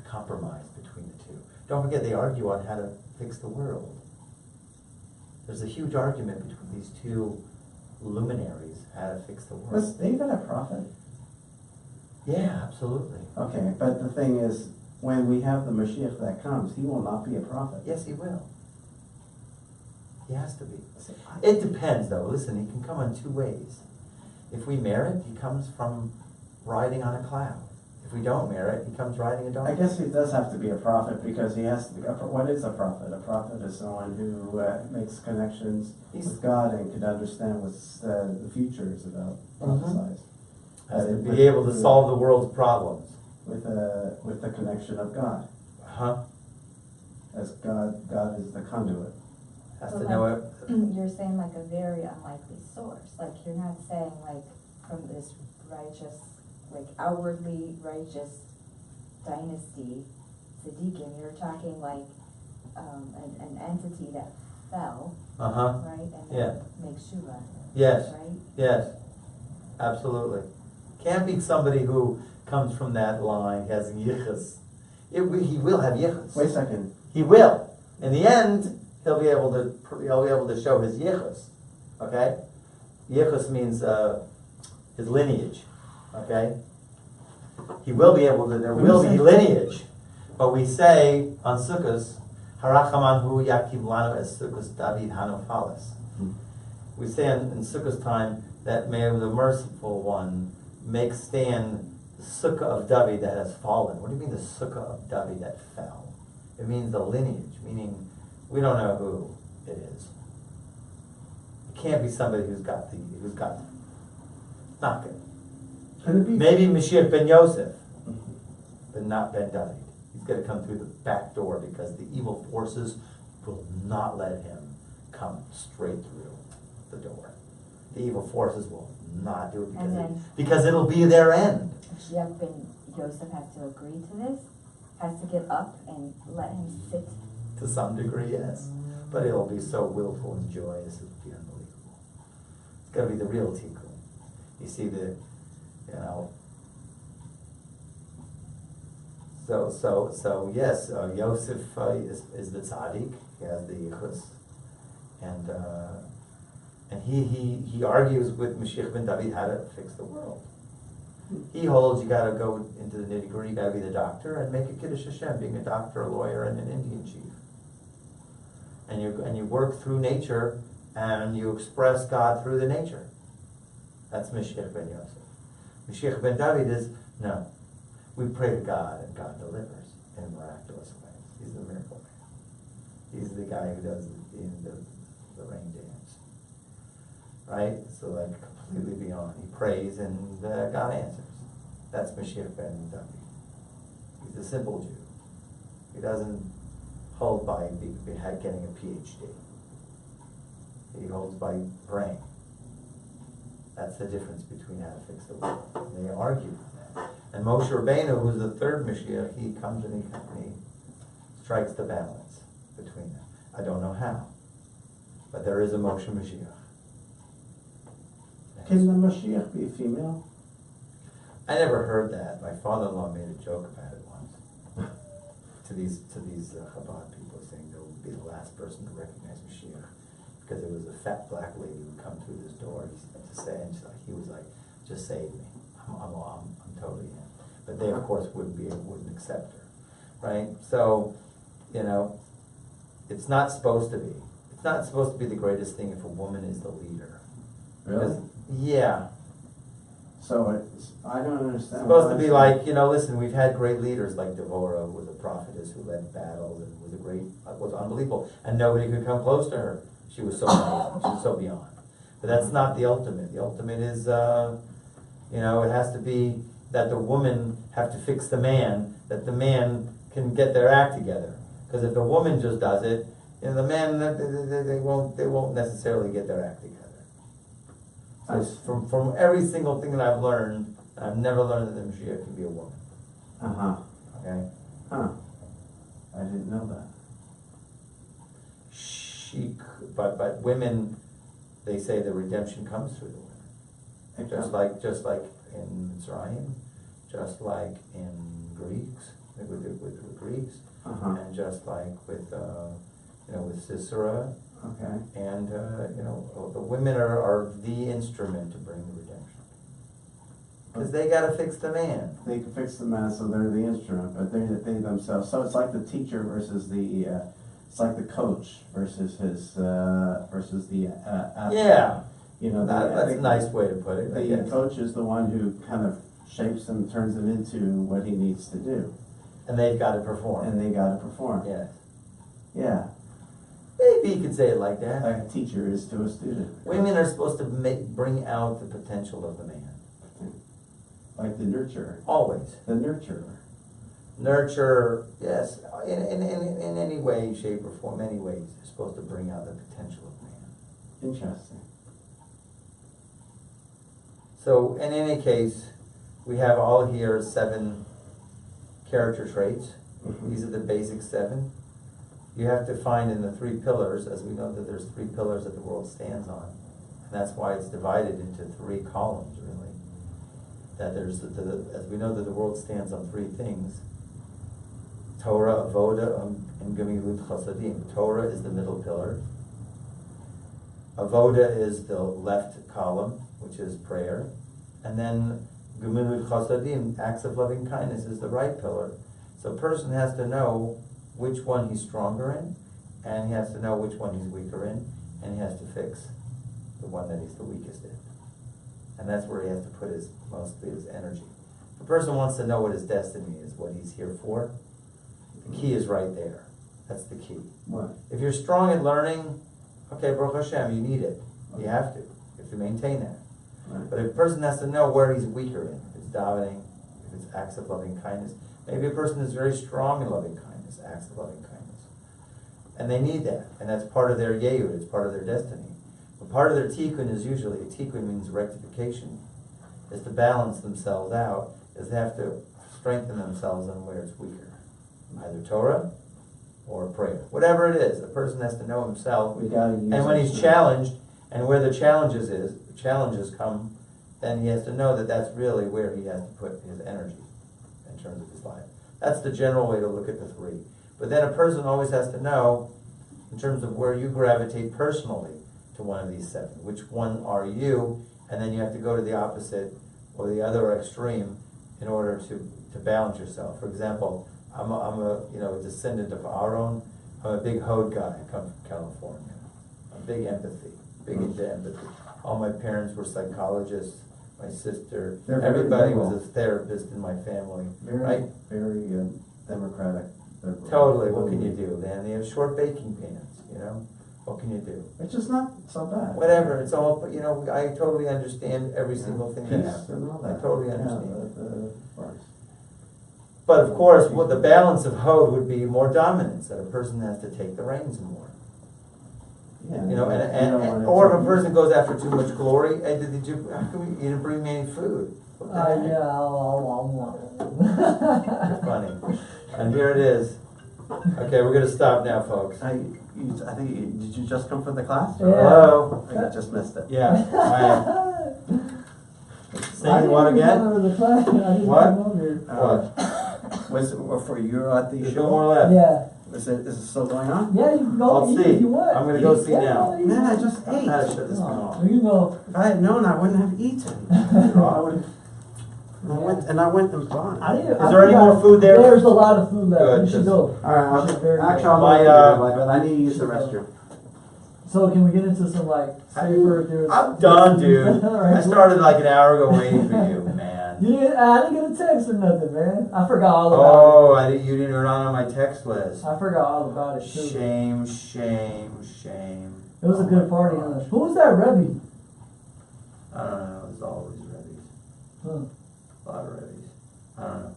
compromise between the two. Don't forget, they argue on how to fix the world. There's a huge argument between these two luminaries, how to fix the world. Was David a prophet? Yeah, absolutely. Okay, but the thing is, when we have the Mashiach that comes, he will not be a prophet. Yes, he will. He has to be. It depends, though. Listen, he can come in two ways. If we merit, he comes from riding on a cloud. If we don't merit, he comes riding a donkey. I guess he does have to be a prophet because he has to be. What is a prophet? A prophet is someone who makes connections with God and can understand what the future is about. Prophesize. Has to be able to solve the world's problems. With the connection of God. As God is the conduit. Has So to know it. You're saying like a very unlikely source. Like you're not saying like from this righteous, like outwardly righteous dynasty, Tzaddikim. You're talking like an entity that fell, right? And then makes Shuvah. Yes. Right? Yes. Absolutely. Can't be somebody who comes from that line, has yichus. He will have yichus. Wait a second. He will. In the end, he'll be able to show his yichus. Okay? Yichus means his lineage. Okay? He will be able to. There will be lineage, but we say on Sukkos, Harachaman hu yakim lanu es Sukkos David hanofalis. We say in Sukkos time that may the merciful one make stand the sukkah of David that has fallen. What do you mean the sukkah of David that fell? It means the lineage, meaning we don't know who it is. It can't be somebody who's got not good. Can it be? Maybe Mashiach ben Yosef, but not ben David. He's going to come through the back door because the evil forces will not let him come straight through the door. The evil forces will not do it because it'll be their end. Mashiach ben Yosef has to agree to this, has to get up and let him sit. To some degree, yes. But it'll be so willful and joyous, it'll be unbelievable. It's got to be the real tikkun. You see So yes, Yosef is the tzaddik. He has the yichus, and he argues with Mashiach ben David how to fix the world. He holds you got to go into the nitty gritty. You got to be the doctor and make a kiddush Hashem, being a doctor, a lawyer, and an Indian chief. And you work through nature and you express God through the nature. That's Mashiach ben Yosef. Mashiach ben David is no. We pray to God and God delivers in miraculous ways. He's the miracle man. He's the guy who does the rain dance. Right? So like completely beyond. He prays and God answers. That's Mashiach ben David. He's a simple Jew. He doesn't hold by getting a PhD. He holds by praying. That's the difference between how to fix the world. They argue with that. And Moshe Rabbeinu, who's the third Mashiach, he comes and he strikes the balance between them. I don't know how, but there is a Moshe Mashiach. Can the Mashiach be female? I never heard that. My father-in-law made a joke about it once to these Chabad people, saying they will be the last person to recognize Mashiach because there was a fat black lady who would come through this door. He was like, "Just save me. I'm totally in." But they, of course, wouldn't accept her, right? So, it's not supposed to be. It's not supposed to be the greatest thing if a woman is the leader. Really? Yeah. So I don't understand. It's supposed to be like, listen, we've had great leaders like Devorah, who was a prophetess who led battles and was unbelievable, and nobody could come close to her. She was so amazing. She was so beyond. But that's not the ultimate. The ultimate is, it has to be that the woman have to fix the man, that the man can get their act together. Because if the woman just does it, the men they won't necessarily get their act together. So from every single thing that I've learned, I've never learned that the Mashiach can be a woman. Okay. I didn't know that. But women, they say the redemption comes through the women. Just like in Mitzrayim, just like in Greeks, with the Greeks, and just like with with Sisera, and the women are the instrument to bring the redemption, because they got to fix the man. They can fix the man, so they're the instrument, but they themselves. So it's like the teacher versus the. It's like the coach versus the athlete. Yeah. That's a nice way to put it. The coach is the one who kind of shapes him, turns him into what he needs to do. And they've got to perform. Yeah. Yeah. Maybe you could say it like that. Like a teacher is to a student. Women are supposed to bring out the potential of the man. Like the nurturer. Always. The nurturer. Nurture, yes, in any way, shape, or form, many ways, you're supposed to bring out the potential of man. Interesting. So, in any case, we have all here 7 character traits. These are the basic 7. You have to find in the 3 pillars, as we know that there's 3 pillars that the world stands on. And that's why it's divided into 3 columns, really. That there's, as we know that the world stands on 3 things. Torah, Avoda, and Gemilut Chasadim. Torah is the middle pillar. Avoda is the left column, which is prayer. And then Gemilut Chasadim, acts of loving kindness, is the right pillar. So a person has to know which one he's stronger in, and he has to know which one he's weaker in, and he has to fix the one that he's the weakest in. And that's where he has to put mostly his energy. If a person wants to know what his destiny is, what he's here for, the key is right there. That's the key. What? If you're strong at learning, okay, Baruch Hashem, you need it. You have to. You have to maintain that. Right. But if a person has to know where he's weaker in, if it's davening, if it's acts of loving kindness, maybe a person is very strong in loving kindness, acts of loving kindness. And they need that. And that's part of their yehud, it's part of their destiny. But part of their tikkun is usually, tikkun means rectification, is to balance themselves out, is they have to strengthen themselves in where it's weaker. Either Torah or prayer. Whatever it is, a person has to know himself. And when he's challenged, and where the challenges come, then he has to know that that's really where he has to put his energy in terms of his life. That's the general way to look at the 3. But then a person always has to know, in terms of where you gravitate personally to one of these 7. Which one are you? And then you have to go to the opposite or the other extreme in order to balance yourself. For example, I'm a descendant of Aaron. I'm a big Hod guy. I come from California. I'm big into empathy. All my parents were psychologists. My sister, everybody was a therapist in my family. Right? Very democratic. Totally. What can you do? Then they have short baking pans. What can you do? It's just not so bad. Whatever. It's all. I totally understand every single thing that happens. I totally understand. But of course, what the balance of Hod would be more dominance, that a person has to take the reins more. Yeah, or if a person goes after too much glory, you didn't bring me any food. Yeah, You're funny. And here it is. Okay, we're going to stop now, folks. Did you just come from the class? Yeah. Hello? I just missed it. Yeah, I am. Saying what again? What? What? Was it for you at the There's show? no more left. Yeah. Is it still going on? Yeah, you can go I'll eat see. if you want. I'm going to go see Yeah, now. you Man, I can. just I ate. gotta shut this thing off. You can go. If I had known, I wouldn't have eaten. I went and bought it. Is there any more food there? There's a lot of food left. Good, You should go. All right, You should very actually, go. but I need to use the restroom. So can we get into some safer? I'm done, dude. All right. I started like an hour ago waiting for you, man. I didn't get a text or nothing, man. I forgot all about You didn't run on my text list. it. I forgot all about it too. Shame. It was a good party, huh? Who was that, Rabbi? I don't know. It's always Rebbe's. Huh. A lot of Rebbe's. I don't know.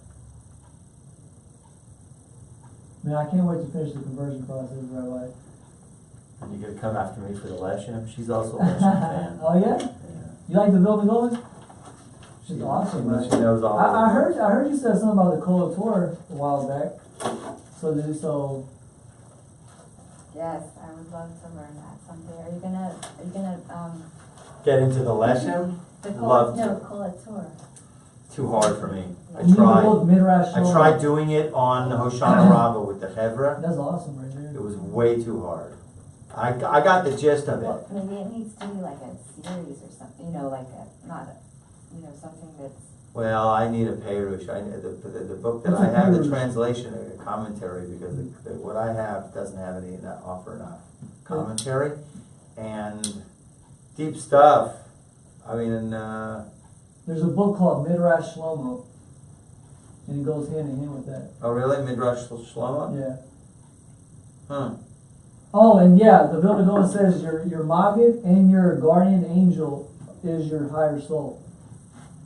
Man, I can't wait to finish the conversion process, Rabbi. And you're gonna come after me for the Leshem? She's also a Leshem fan. Oh yeah? Yeah. You like the Velvet Gold? She's awesome, man. She knows all I of it. heard you said something about the Curated a while back. So Yes, I would love to learn that someday. Are you gonna Get into the Leshem? the Love to. Curated. too hard for me. I You need the tried. book Midrash I Shlomo. tried doing it on Hoshana Rabbah with the Hevra. That's awesome right there. It was way too hard. I got the gist of it. Well, maybe it needs to be like a series or something, like something that's, Well, I need a Peirush. The book that What's I a have, the Peirush? translation, a commentary, because what I have doesn't have any, not offer enough commentary and deep stuff. I mean, There's a book called Midrash Shlomo, and it goes hand in hand with that. oh really? Midrash Shlomo? Yeah. Huh. Oh, and yeah, the Vilna Gaon says your Maggid and your guardian angel is your higher soul.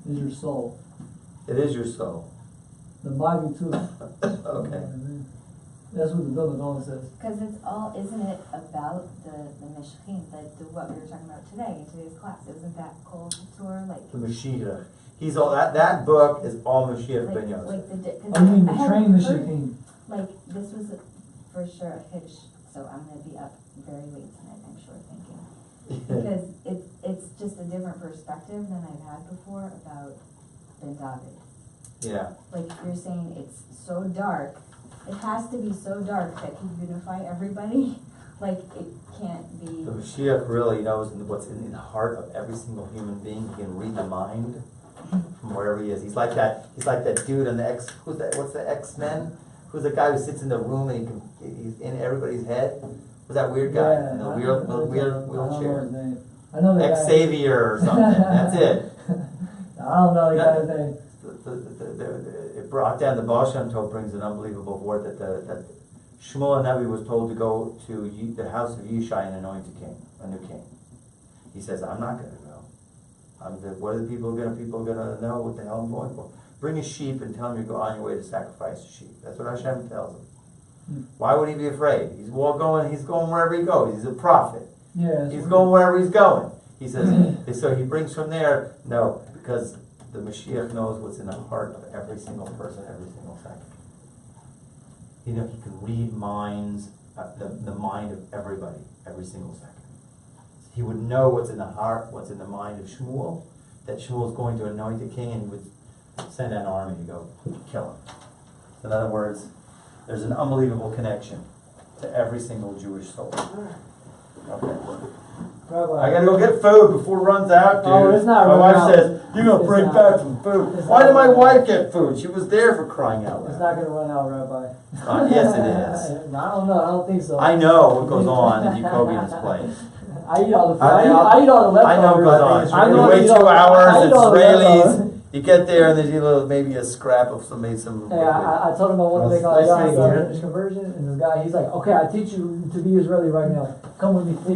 Is your soul. It is your soul. The Maggid too. Okay. That's what the Vilna Gaon says. because it's all, isn't it about the Meshachim, what we were talking about today in today's class? Isn't that Kol Tour, like? The Mashiach. He's all that book is all Mashiach ben Yosef. Oh, you mean the train Meshachim? Like, this was for sure a Kiddush, so I'm gonna be up very late tonight, I'm sure, thinking. Because it's just a different perspective than I've had before about Ben David. Yeah. Like, you're saying it's so dark, it has to be so dark that can unify everybody. Like, it can't be. The Mashiach really knows what's in the heart of every single human being. He can read the mind from wherever he is. He's like that dude on the what's the X-Men? Who's the guy who sits in the room and he's in everybody's head? Who's that weird guy in the weird wheelchair? I know that guy. Xavier or something. That's it. I don't know the guy's name. It brought down the Baal Shem Tov brings an unbelievable word that Shmuel Navi was told to go to the house of Yishai and anoint a new king. He says, I'm not going to go. What are the people going to know what the hell I'm going for? Bring a sheep and tell him you go on your way to sacrifice a sheep. That's what Hashem tells him. Why would he be afraid? He's going wherever he goes. He's a prophet. Yeah. He's going wherever he's going. He says, so he brings from there, no, because the Mashiach knows what's in the heart of every single person, every single second. He can read minds, the mind of everybody, every single second. He would know what's in the heart, what's in the mind of Shmuel, that Shmuel's going to anoint a king, and he would send an army to go kill him. In other words, there's an unbelievable connection to every single Jewish soul. Okay. Rabbi. I gotta go get food before it runs out, dude. Oh, it's not my running wife out. says, you're gonna It's bring not. back some food. It's Why not did my running wife get food? She was there for crying out It's loud. not gonna run out, Rabbi. Yes, it is. No, I don't know. I don't think so. I know what goes on in Jacobian's place. I eat all the food. I I eat all the leftovers. I know what goes on. I know You wait I eat all 2 the- hours, I eat all the leftovers. Israelis. You get there and there's maybe a scrap of some Hey, liquid. I told him I want to make all Nice the thing, English conversion, and this guy, he's like, okay, I teach you to be Israeli right now. Come with me. He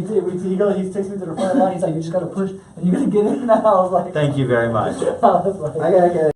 takes me to the front line. He's like, you just gotta push, and you gotta get in. And I was like, Thank you very much. I was like, I gotta get